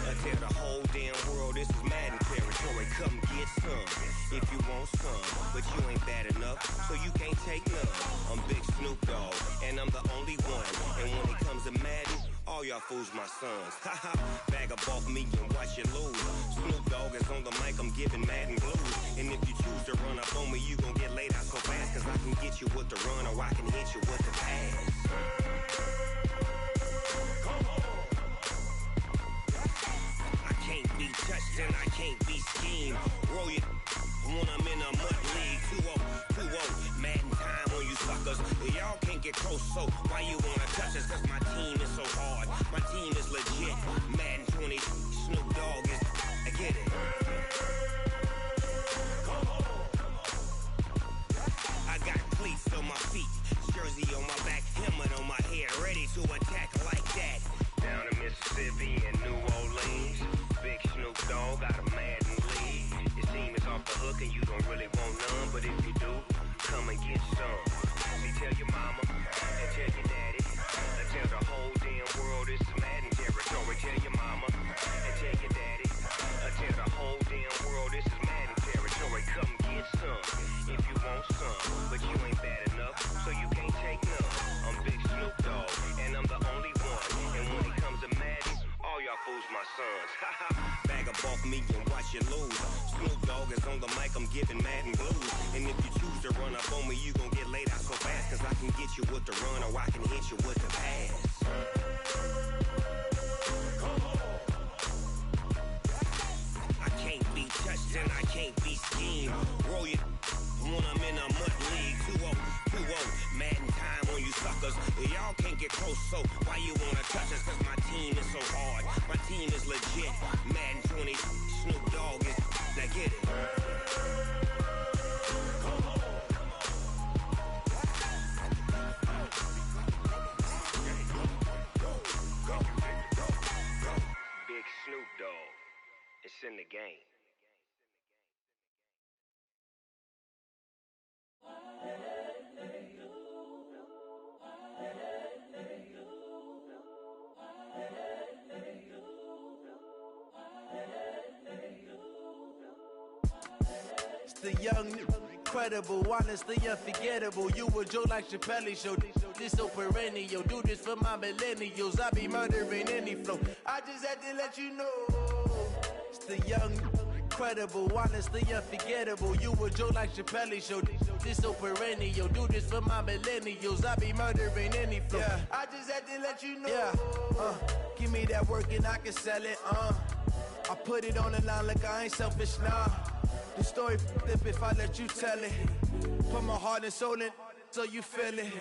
and tell the whole damn world this is Madden territory. Come get some if you want some, but you ain't bad enough, so you can't take none. I'm Big Snoop Dogg and I'm the only one. And when it comes to Madden, all y'all fools my sons. Haha, bag up off me and watch you lose. Snoop Dogg is on the mic, I'm giving Madden blues. And if you choose to run up on me, you gon' get laid out so fast, cause I can get you with the run or I can hit you with the pass. I can't be touched and I can't be schemed. Roll you when I'm in a mud league. 2-0, Madden time on you suckers. Y'all can't get close, so why you wanna touch us? Cause my team is so hard. My team is legit. Madden 20, Snoop Dogg is, I get it. I got cleats on my feet, jersey on my back, helmet on my head, ready to attack like that. Down in Mississippi and New Orleans, Big Snoop Dogg got a Madden league. His team is off the hook and you don't really want none, but if you do, come and get some. See, tell your mama and tell your daddy and tell the whole damn world this is Madden territory. Tell your mama and tell your daddy and tell the whole damn world this is Madden territory. Come get some if you want some, but you ain't bad enough, so you can't take none. I'm Big Snoop Dogg and I'm the only one. And when it comes to Madden, all y'all fools my sons. Bag up off me and watch you lose. Snoop Dogg is on the mic, I'm giving Madden blues. And if you choose to run up on me, you gon' get laid out so fast, cause I can get you with the run or I can hit you with the pass. I can't be touched and I can't be schemed. Roll you when I'm in a mud league. 2-0, Madden time on you suckers. Y'all can't get close, so why you wanna touch us? Cause my team is so hard. My team is legit. Madden 20, Snoop Dogg is, now get it. Big Snoop Dogg, it's in the game. It's the young, incredible, honestly unforgettable. You a Joe like Chappelle show. This so perennial. Do this for my millennials. I be murdering any flow. I just had to let you know. It's the young, incredible, honestly unforgettable. You a joke like Chappelle Show. This so perennial. Do this for my millennials. I be murdering any flow. Yeah. I just had to let you know. Yeah. Give me that work and I can sell it. I put it on the line like I ain't selfish, nah. The story flip if I let you tell it. Put my heart and soul in so you feel it.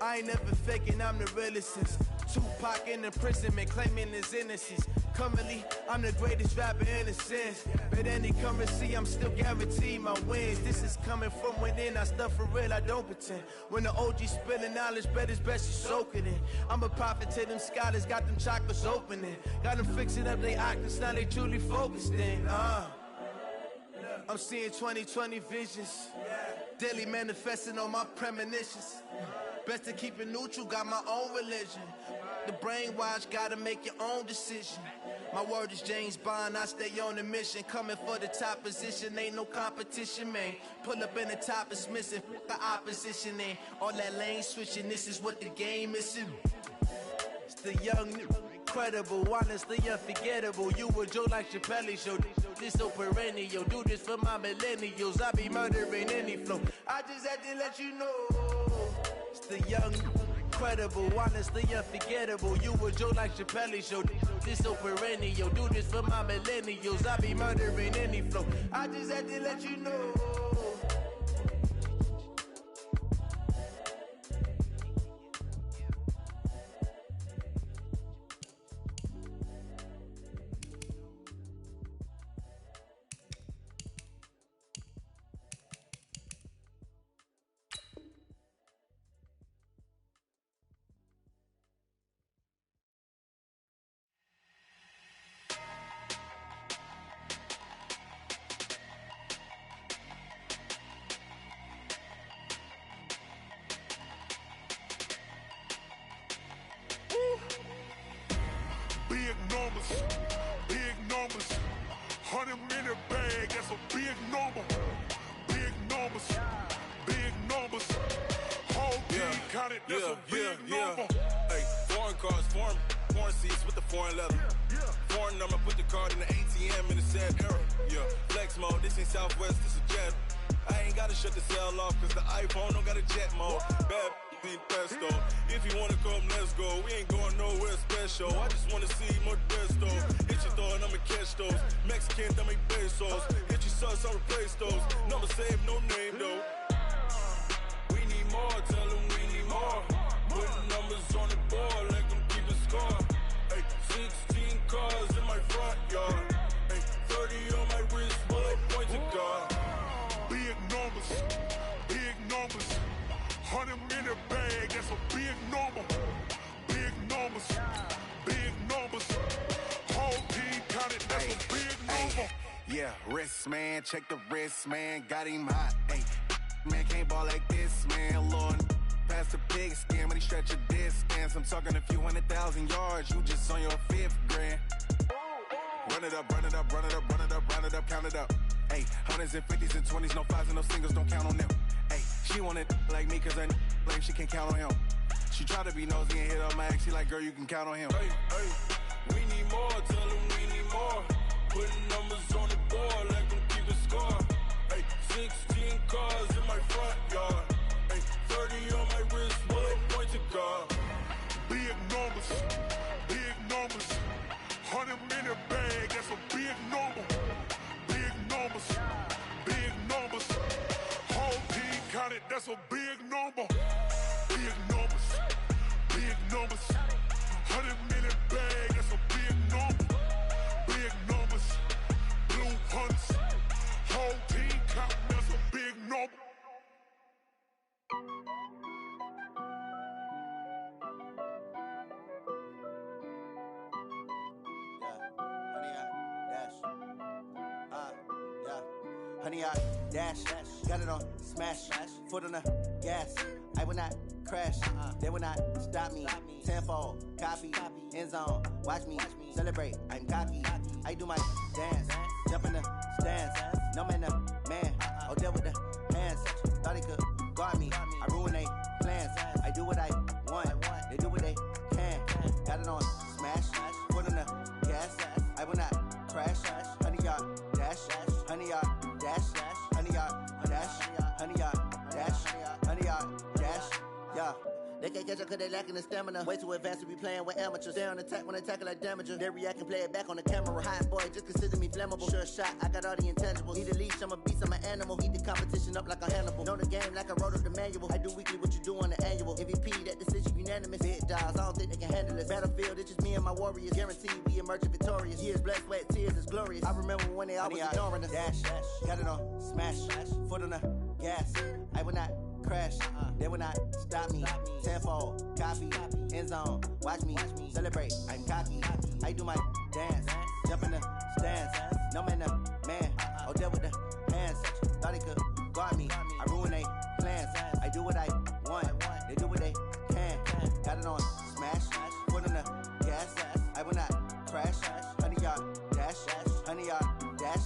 I ain't never faking, I'm the realest since Tupac in imprisonment, claiming his innocence. Currently, I'm the greatest rapper in a sense. But any currency, I'm still guaranteed my wins. This is coming from within, I stuff for real, I don't pretend. When the OG spilling knowledge, bet it's best you soak it in. I'm a prophet to them scholars, got them chakras opening. Got them fixing up they octaves, now they truly focused in. I'm seeing 2020 visions. Daily manifesting on my premonitions. Best to keep it neutral, got my own religion. The brainwash, gotta make your own decision. My word is James Bond, I stay on the mission. Coming for the top position, ain't no competition, man. Pull up in the top, it's missing, the opposition ain't. All that lane switching, this is what the game is. It's the young, incredible, honestly unforgettable. You a joke like Chappelle Show. This so perennial, do this for my millennials. I be murdering any flow. I just had to let you know. It's the young, incredible, honestly unforgettable. You a joke like Chappelle Show. This so perennial, do this for my millennials. I be murdering any flow. I just had to let you know. Big numbers, 100-minute bag, that's a big number. Big numbers, whole team counted, that's a big number. Hey, foreign cars, foreign seats with the foreign leather. Foreign number, put the card in the ATM in the sad era. Yeah, flex mode, this ain't Southwest, this is Jet. I ain't gotta shut the cell off, cause the iPhone don't got a jet mode. Bad be pesto. If you wanna come, let's go. We ain't going nowhere special. I just wanna see more desto. Hit your thought, I'ma catch those. Mexican, dame pesos. Hit your sus, I'll replace those. Number save, no name though. We need more, tell them we need more. Putting numbers on the board, let them keep the score. Hey, 16 cars in my front yard. Hey, 30 on my wrist, bullet point to God. Big numbers, 100-minute bag, that's a big number. Big numbers, whole team counted, that's a big number. Yeah, wrist man, check the wrist man, got him hot. Ay, man can't ball like this, man. Lord, past the big skin, when he stretch a distance. I'm talking a few 100,000 yards, you just on your 5th grand. Run it up, count it up. Ay, hundreds and 50s and 20s, no 5s and no singles, don't count on them. Ay, she want it like me, cause I like she can count on him. She try to be nosy and hit up my ex, she like, girl, you can count on him. Hey, we need more, tell them we need more. Putting numbers on the board, let them keep the score. Hey, 16 cars in my front yard. Hey, 30 on my wrist, bullet point to God. Big numbers, 100-minute bag, that's a big number. Big numbers, whole team counted, that's a big number. Big numbers, 100-minute bag, that's a big number. Big numbers, blue hunts, whole team counted, that's a big number. Honey, I dash, got it on smash, foot on the gas. I will not crash, they will not stop me. Tenfold, copy, end zone, watch me celebrate. I'm cocky, I do my dance, jump in the stands. No man, man, oh there with the hands. Thought he could guard me, I ruin they plans. I do what I want, they do what they can. Got it on smash, foot on the gas. I will not crash, honey, y'all. They can't catch up cause they lacking the stamina. Way too advanced to be playing with amateurs. Stay on attack when they tackle like damager. They react and play it back on the camera. Hot boy, just consider me flammable. Sure shot, I got all the intangibles. Need a leash, I'm a beast, I'm an animal. Eat the competition up like a Hannibal. Know the game like I wrote up the manual. I do weekly what you do on the annual. MVP, that decision unanimous. Big dogs, I don't think they can handle it. Battlefield, it's just me and my warriors. Guaranteed we emerge victorious. Years, blood, sweat, tears, it's glorious. I remember when they always ignoring us. Dash, got it on, smash, foot on the gas. I will not crash, they will not stop me. Tenfold, copy, end zone, watch me celebrate. I'm cocky, I do my dance, jump in the stands. No man, man, oh there with the hands. Thought he could guard me, I ruin they plans. I do what I want, they do what they can. Got it on, smash, foot on the gas. I will not crash, 100 yard dash, 100 yard dash,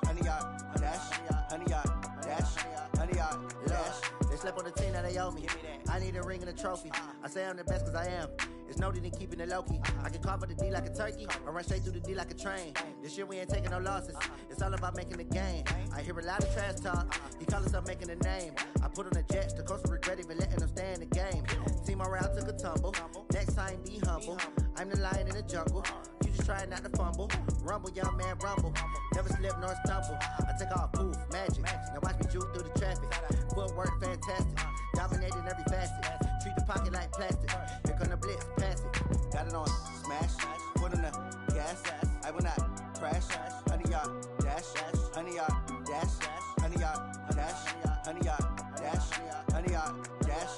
100 yard dash, 100 yard dash, 100 yard dash. They slept on the team that they owe me. I need a ring and a trophy. I say I'm the best cause I am. It's no need in keeping it low-key. I can carve up the D like a turkey or run straight through the D like a train. This year we ain't taking no losses. It's all about making the game. I hear a lot of trash talk. He call himself making a name. I put on the Jets. The coach will regret even letting them stay in the game. Team morale took a tumble. Next time be humble. I'm the lion in the jungle. You just try not to fumble. Rumble, young man, rumble. Never slip nor stumble. I take off, poof, magic. Now watch me juke through the traffic. Footwork fantastic. Dominating every facet. Treat the pocket like plastic. Here come the blitz, pass it. Got it on, smash. Put on the gas. I will not crash. 100 yard dash. 100 yard dash. 100 yard dash. 100 yard dash. 100 yard dash.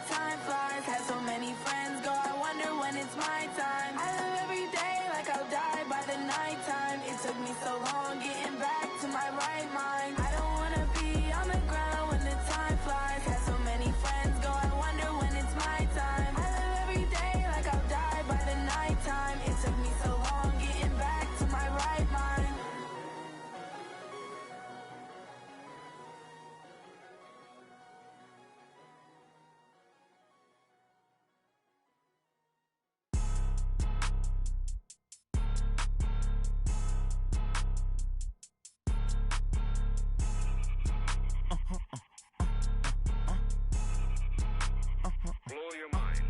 Time flies, had so many friends go, I wonder when it's my time. blow your mind.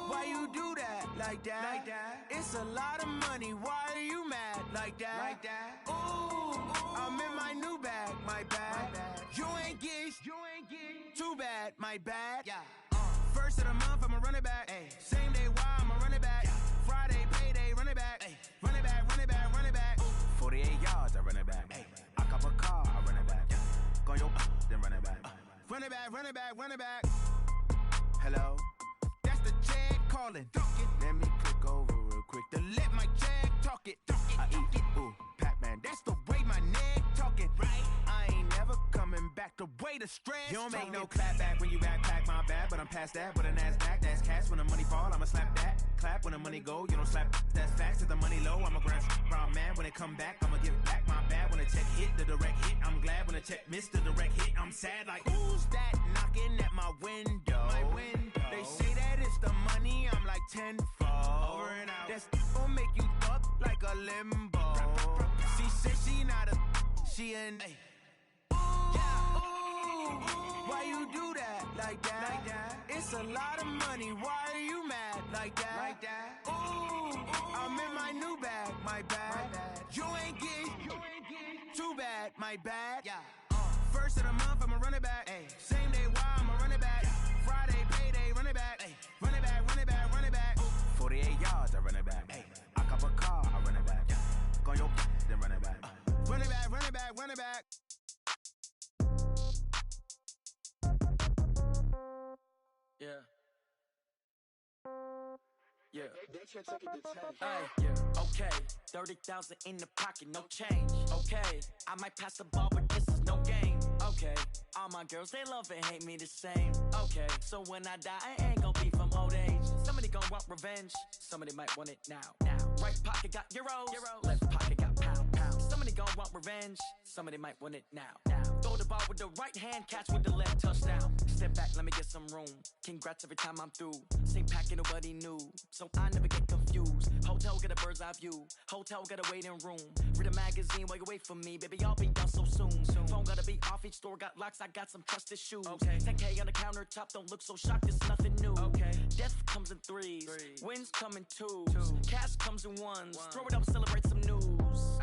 Why you do that like that? It's a lot of money. Why are you mad like that? Ooh, I'm in my new bag, my bad. You ain't get too bad, my bad. First of the month, I'ma run it back. Same day, why I'ma run it back. Friday, payday, run it back. Run it back, run it back, run it back. 48 yards, I run it back. I cop a car, I run it back. Go your then run it back. Run it back, run it back, run it back. Hello, that's the Jag calling. Let me click over real quick to let my Jag talk it. I eat it, ooh, Pac-Man. That's the way my neck talking. Right, I ain't never coming back. The way the stress. You don't make no clap back when you backpack, my bad. But I'm past that. But a NASDAQ, that's cash. When the money fall, I'ma slap that. Clap when the money go, you don't slap. That's facts. If the money low, I'ma grab brown man. When it come back, I'ma give back my bad. When the check hit, the direct hit. I'm glad when the check missed the direct hit. I'm sad like, who's that knocking at my window? My window. They say that it's the money, I'm like tenfold. Over and out. That's gon' make you fuck like a limbo. She said she not a, she an. Why you do that like that? It's a lot of money. Why are you mad like that? Ooh, I'm in my new bag, my bad. You ain't get too bad, my bad. First of the month, I'ma run it back. Same day, why I'ma run it back. Friday, payday, run it back. Run it back, run it back, run it back. 48 yards, I run it back. I cop a car, I run it back. Go your then run it back. Run it back, run it back, run it back. Yeah. Okay, 30,000 in the pocket, no change. Okay, I might pass the ball, but this is no game. Okay, all my girls, they love and hate me the same. Okay, so when I die, I ain't gon' be from old age. Somebody gon' want revenge, somebody might want it now. Right pocket got euros, left pocket got pounds. Somebody gon' want revenge, somebody might want it now. Throw the ball with the right hand, catch with the left, touchdown. Step back, let me get some room. Congrats every time I'm through. Same packet, nobody knew, so I never get confused. Hotel got a bird's eye view, hotel got a waiting room. Read a magazine while you wait for me, baby, I'll be done so soon. Phone gotta be off, each store got locks, I got some trusted shoes. 10K on the countertop, don't look so shocked, it's nothing new. Death comes in threes, wins come in twos, cash comes in ones. Throw it up, celebrate some news.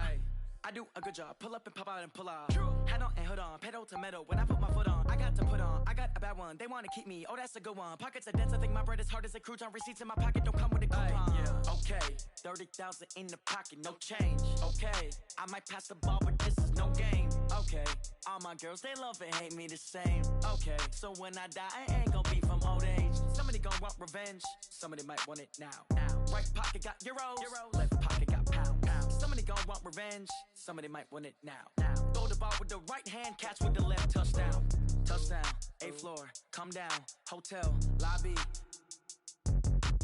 I do a good job, pull up and pop out and pull out. Head on and hood on, pedal to metal. When I put my foot on, I got to put on. I got a bad one, they wanna keep me, oh that's a good one. Pockets are dense, I think my bread is hard as a crouton. Receipts in my pocket don't come with a coupon. Okay, 30,000 in the pocket, no change. Okay, I might pass the ball, but this is no game. Okay, all my girls, they love and hate me the same. Okay, so when I die, I ain't gon' be from old age. Somebody gon' want revenge, somebody might want it now. Right pocket got euros, left pocket got pounds. Somebody gon' want revenge, somebody might want it now. Throw the ball with the right hand, catch with the left, touchdown. Touchdown, 8th floor, come down, hotel, lobby.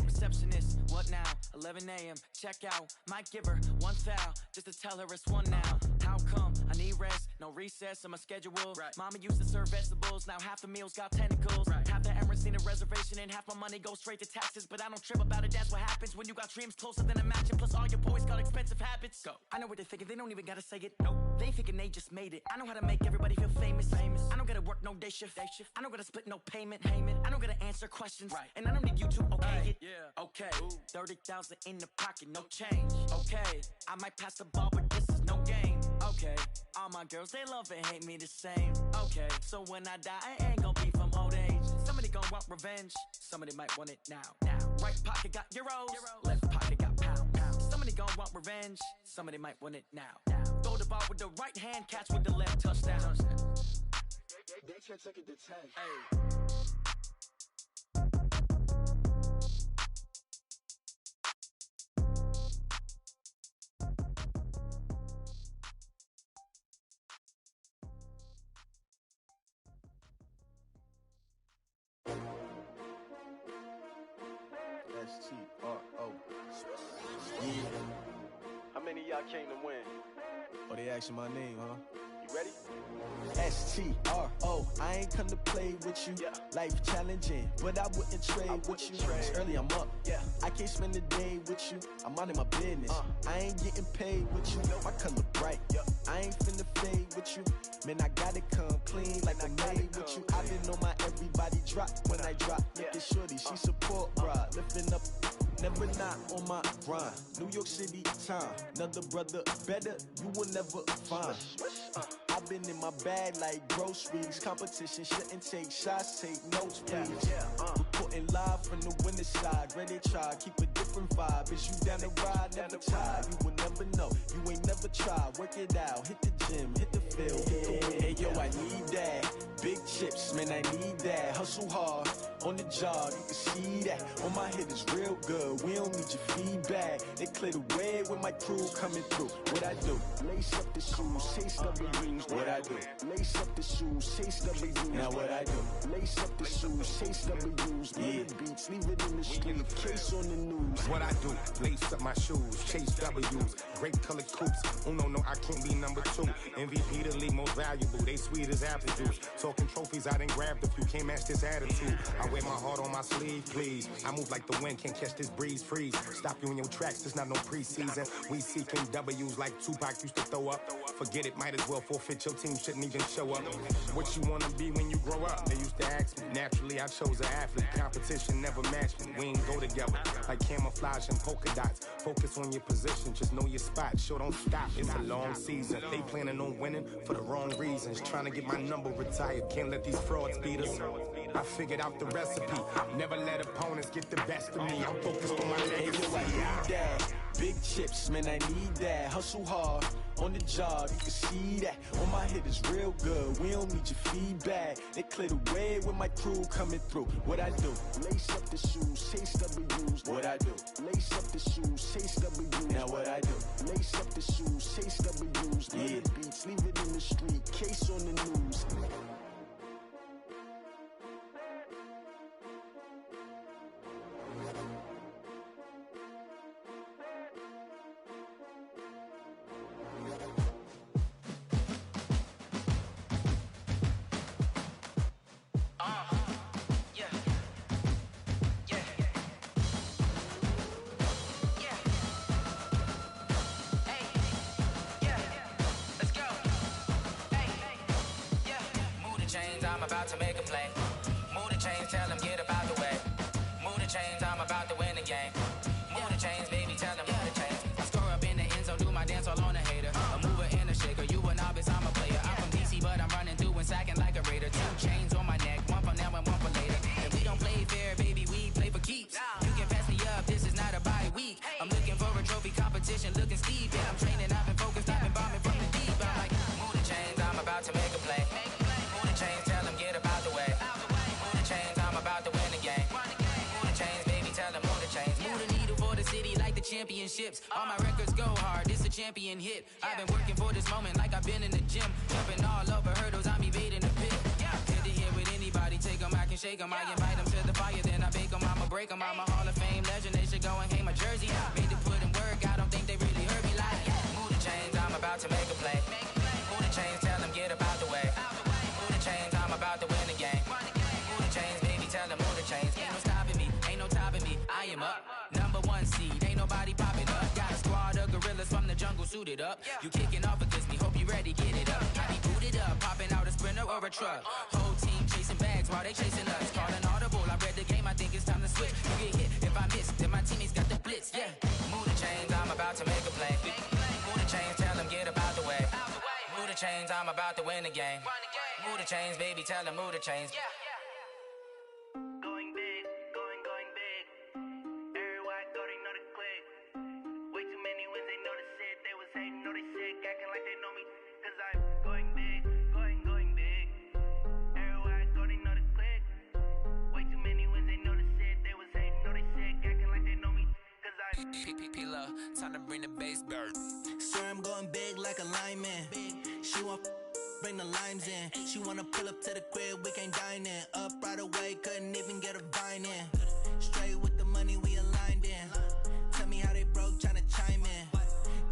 Receptionist, what now? 11 a.m., check out. Might give her one foul, just to tell her it's one now. How come? I need rest, no recess in my schedule. Mama used to serve vegetables, now half the meals got tentacles. Half the errands need a reservation and half my money goes straight to taxes. But I don't trip about it, that's what happens when you got dreams closer than a match. Plus all your boys got expensive habits. Go. I know what they're thinking, they don't even gotta say it. Nope. They thinking they just made it. I know how to make everybody feel famous. I don't gotta work no day shift. I don't gotta split no payment. I don't gotta answer questions. And I don't need you to okay it. Okay, 30,000 in the pocket, no change. Okay, I might pass the ball, but this is no game. Okay, all my girls, they love and hate me the same. Okay, so when I die, I ain't gon' be from old age. Somebody gon' want revenge, somebody might want it now. Right pocket got euros, left pocket got pounds. Somebody gon' want revenge, somebody might want it now. Throw the ball with the right hand, catch with the left, touchdown. They can't take it to 10. STRO. How many of y'all came to win? Oh, they asking my name, huh? You ready? STRO. I ain't come to play with you. Life challenging, but I wouldn't trade with you. It's early, I'm up. I can't spend the day with you. I'm minding my business. I ain't getting paid with you. My color bright. I ain't finna fade with you. Man, I gotta come clean like I made with you. I've been on my everybody drop, when I drop. Look at shorty, she support ride. Lifting up, never not on my grind. New York City time, another brother better, you will never find. I've been in my bag like groceries. Competition shouldn't take shots, take notes, please. Reporting live from the winter side. Ready to try, keep a different vibe. Is you down the ride, never tired. You will never know, you ain't never tried. Work it out, hit the gym, hit the field, hit the wind. Hey yo, I need that. Big chips, man, I need that. Hustle hard, on the job, you can see that. On my head is real good, we don't need your feedback. They clear the way with my crew coming through. What I do? Lace up the shoes, chase W's. What I do? Lace up the shoes, chase W's. Now what I do? Lace up the shoes, chase W's. Yeah. Beats, leave it in the street, case on the news. What I do? Lace up my shoes, chase W's. Grape colored coops. Oh no, I can't be number 2. MVP the league most valuable. They sweet as apple juice. Talking trophies, I done grabbed a few. Can't match this attitude. I wear my heart on my sleeve, please. I move like the wind, can't catch this breeze, freeze. Stop you in your tracks, there's not no preseason. We seeking W's like Tupac used to throw up. Forget it, might as well forfeit. Your team shouldn't even show up. What you wanna be when you grow up? They used to ask me. Naturally, I chose an athlete. Competition never matched me. We ain't go together like camouflage and polka dots. Focus on your position, just know your spot. Sure, don't stop. It's a long season. They planning on winning for the wrong reasons. Trying to get my number retired. Can't let these frauds beat us. I figured out the recipe. Never let opponents get the best of me. I'm focused on my legacy. I need that. Big chips, man, I need that. Hustle hard, on the job, you can see that. On my head is real good, we don't need your feedback. They clear the way with my crew coming through. What I do? Lace up the shoes, chase W's. What I do? Lace up the shoes, chase W's. Now what I do? Lace up the shoes, chase W's. Yeah. Beats, leave it in the street, case on the news. I'm about to make a play. Move the chains, tell them get up out the way. Move the chains, I'm about to win the game. Move the chains, baby, tell them move the chains. I score up in the end zone, do my dance all on a hater. A mover and a shaker, you a novice, I'm a player. I'm from DC, but I'm running through and sacking like a raider. 2 chains on my neck, one for now and one for later. And we don't play fair, baby, we play for keeps. You can pass me up, this is not a bye week. I'm looking for a trophy competition, looking steep. Yeah, I'm training, I've been focused, I've been bombing from the deep. I'm like, move the chains, I'm about to make a play. Move the chains, tell them get up out the way. Move the chains, I'm about to win the game. Move the chains, baby, tell them move the chains. Move the needle for the city like the championships. All my records go hard, this a champion hit. I've been working for this moment like I've been in the gym. Jumping all over hurdles, I'm evading the pit. Good to hear with anybody, take them, I can shake them. I invite them to the fire, then I bake them, I'ma break them. I'm a Hall of Fame legend, they should go and hang my jersey. Made to put in work, I don't think they really heard me like. Move the chains, I'm about to make a play. Move the chains, tell them get up out the way. Move the chains, I'm about to win the game. Move the chains, baby, tell them move the chains. Ain't no stopping me, ain't no topping me, I am up. #1 seed, ain't nobody popping up. Got a squad of gorillas from the jungle suited up. You kicking off against me, hope you ready, get it up. I be booted up, popping out a Sprinter or a truck. Whole team chasing bags while they chasing us. Calling audible, I read the game, I think it's time to switch. You get hit if I miss, then my teammates got the blitz, yeah. Move the chains, I'm about to make a play. Move the chains, tell them get up out the way. Move the chains, I'm about to win the game. Move the chains, baby, tell them move the chains. Going big, going big. Everywhere I go, they know the click. Way too many wins, they know the shit. They was hating, know they sick, acting like they know me. Cause I'm going big, going big. Everywhere I go, they know the click. Way too many wins, they know the shit. They was hating, know they sick, acting like they know me. Cause I'm P-P-P-Low, time to bring the bass back. Swear I'm going big like a lineman. She want bring the limes in. She wanna pull up to the crib, we can't dine in. Up right away, couldn't even get a vine in. Straight with the money we aligned in. Tell me how they broke, tryna chime in.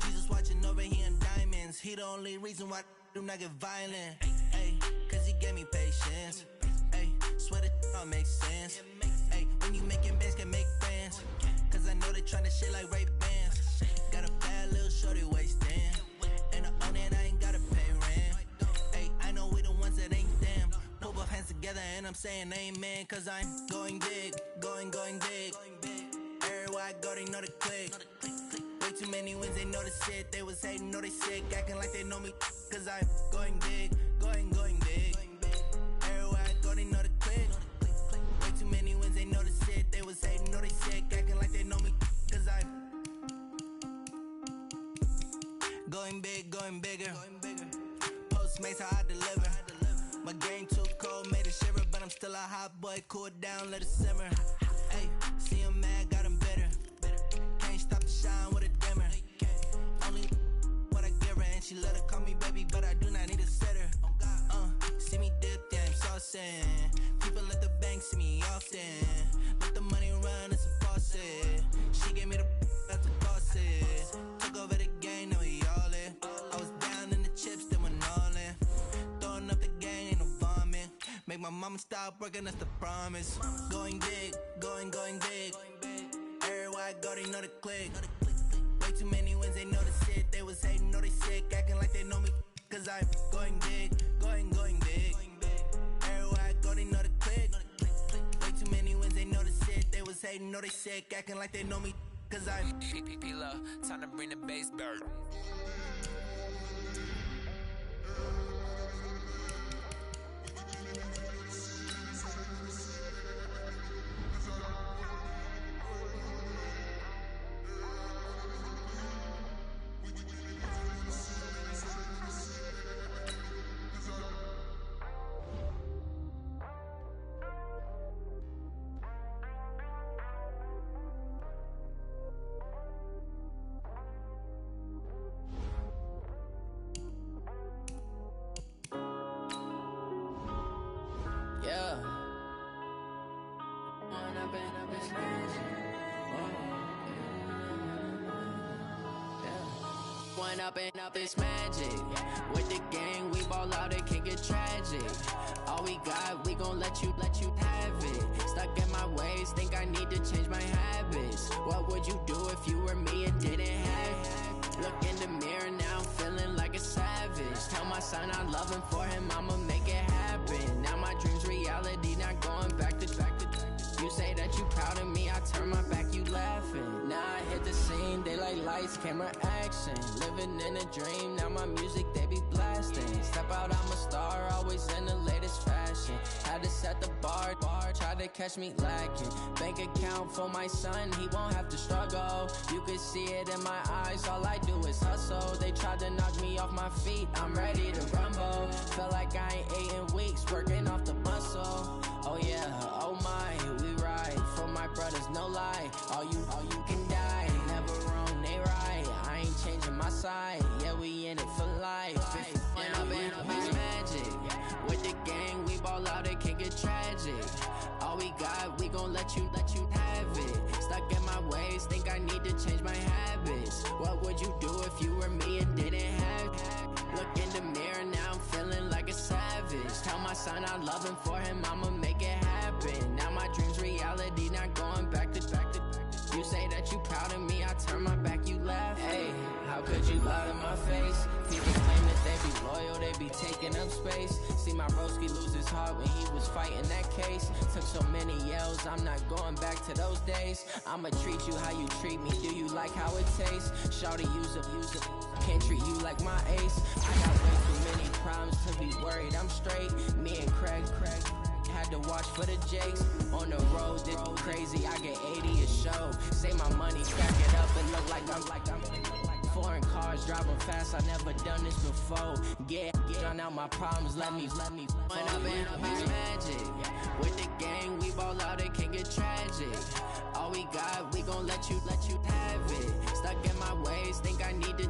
Jesus watching over here in diamonds. He the only reason why I do not get violent. Ay, cause he gave me patience. Ay, swear that all makes sense. Ay, when you making bands, can make friends. Cause I know they tryna shit like Ray-Bans. Got a bad little shorty wasting. And I own it, I ain't gotta pay rent. Ay, I know we the ones that ain't them. Pull both hands together together and I'm saying amen, cause I'm going big, going big. Everywhere I go, they know the click. Way too many wins, they know the shit. They was hating, know they sick, acting like they know me, cause I'm going big, going big. Everywhere I go, they know the click. Way too many wins, they know the shit. They was hating, know they sick, acting like they know me, cause I'm going big, going bigger. Postmates, how I deliver. My game too cold, made it shiver, but I'm still a hot boy. Cool it down, let it simmer. Hey, see him mad, got him bitter. Can't stop the shine with a dimmer. Only what I give her, and she let her call me baby, but I do not need a sitter. See me dip, yeah, I'm saucing. People at the bank see me often. Let the money run, it's a faucet. She gave me the that's a faucet. Took over the game, now we all in. I was down in the chips, then went all in. Throwing up the gang, ain't no vomit. Make my mama stop working, that's the promise. Going big, going big. Everywhere I go, they know the click. Way too many wins, they know the shit. They was hating, know they sick, acting like they know me, cause I'm going big, going big. Everywhere I go, they know the click. Way too many wins, they know the shit. They was hating, know they sick, acting like they know me, cause I'm P-Lo, time to bring the bass bird. Yeah. One up and up, it's magic. With the gang, we ball out, it can get tragic. All we got, we gon' let you have it. Stuck in my ways, think I need to change my habits. What would you do if you were me and didn't have it? Look in the mirror now, I'm feeling like a savage. Tell my son I love him, for him I'ma make it happen. Now my dream's reality, not going back to. You say that you proud of me, I turn my back, you laughing. Now I hit the scene, they like lights, camera, action. Living in a dream, now my music, they be blasting. Step out, I'm a star, always in the latest fashion. Had to set the bar, try to catch me lacking. Bank account for my son, he won't have to struggle. You can see it in my eyes, all I do is hustle. They tried to knock me off my feet, I'm ready to rumble. Feel like I ain't ate in weeks, working off the muscle. Oh yeah, oh my, we ride for my brothers, no lie. All you can die, never wrong, they right. I ain't changing my side, yeah, we in it for life. If up and up is magic. With the gang, we ball out, it can get tragic. All we got, we gon' let you have it. Stuck in my ways, think I need to change my habits. What would you do if you were me and didn't have it? Look in the mirror, now I'm feeling like a savage. Tell my son I love him, for him I'ma make it happen. Now my dream's reality, not going back to. You say that you proud of me, I turn my back, you laugh. Hey, how could you lie to my face? People claim that they be loyal, they be taking up space. See my broski lose his heart when he was fighting that case. Took so many yells, I'm not going back to those days. I'ma treat you how you treat me, do you like how it tastes? Shawty, use up, can't treat you like my ace. I got way too many problems to be worried, I'm straight. Me and Craig had to watch for the Jakes. On the road, this crazy, I get 80 a show. Say my money, stack it up and look like I'm foreign cars, driving fast, I never done this before. Drown out my problems, let me One up and up is magic. With the gang, we ball out, it can get tragic. All we got, we gon' let you have it. Stuck in my ways, think I need to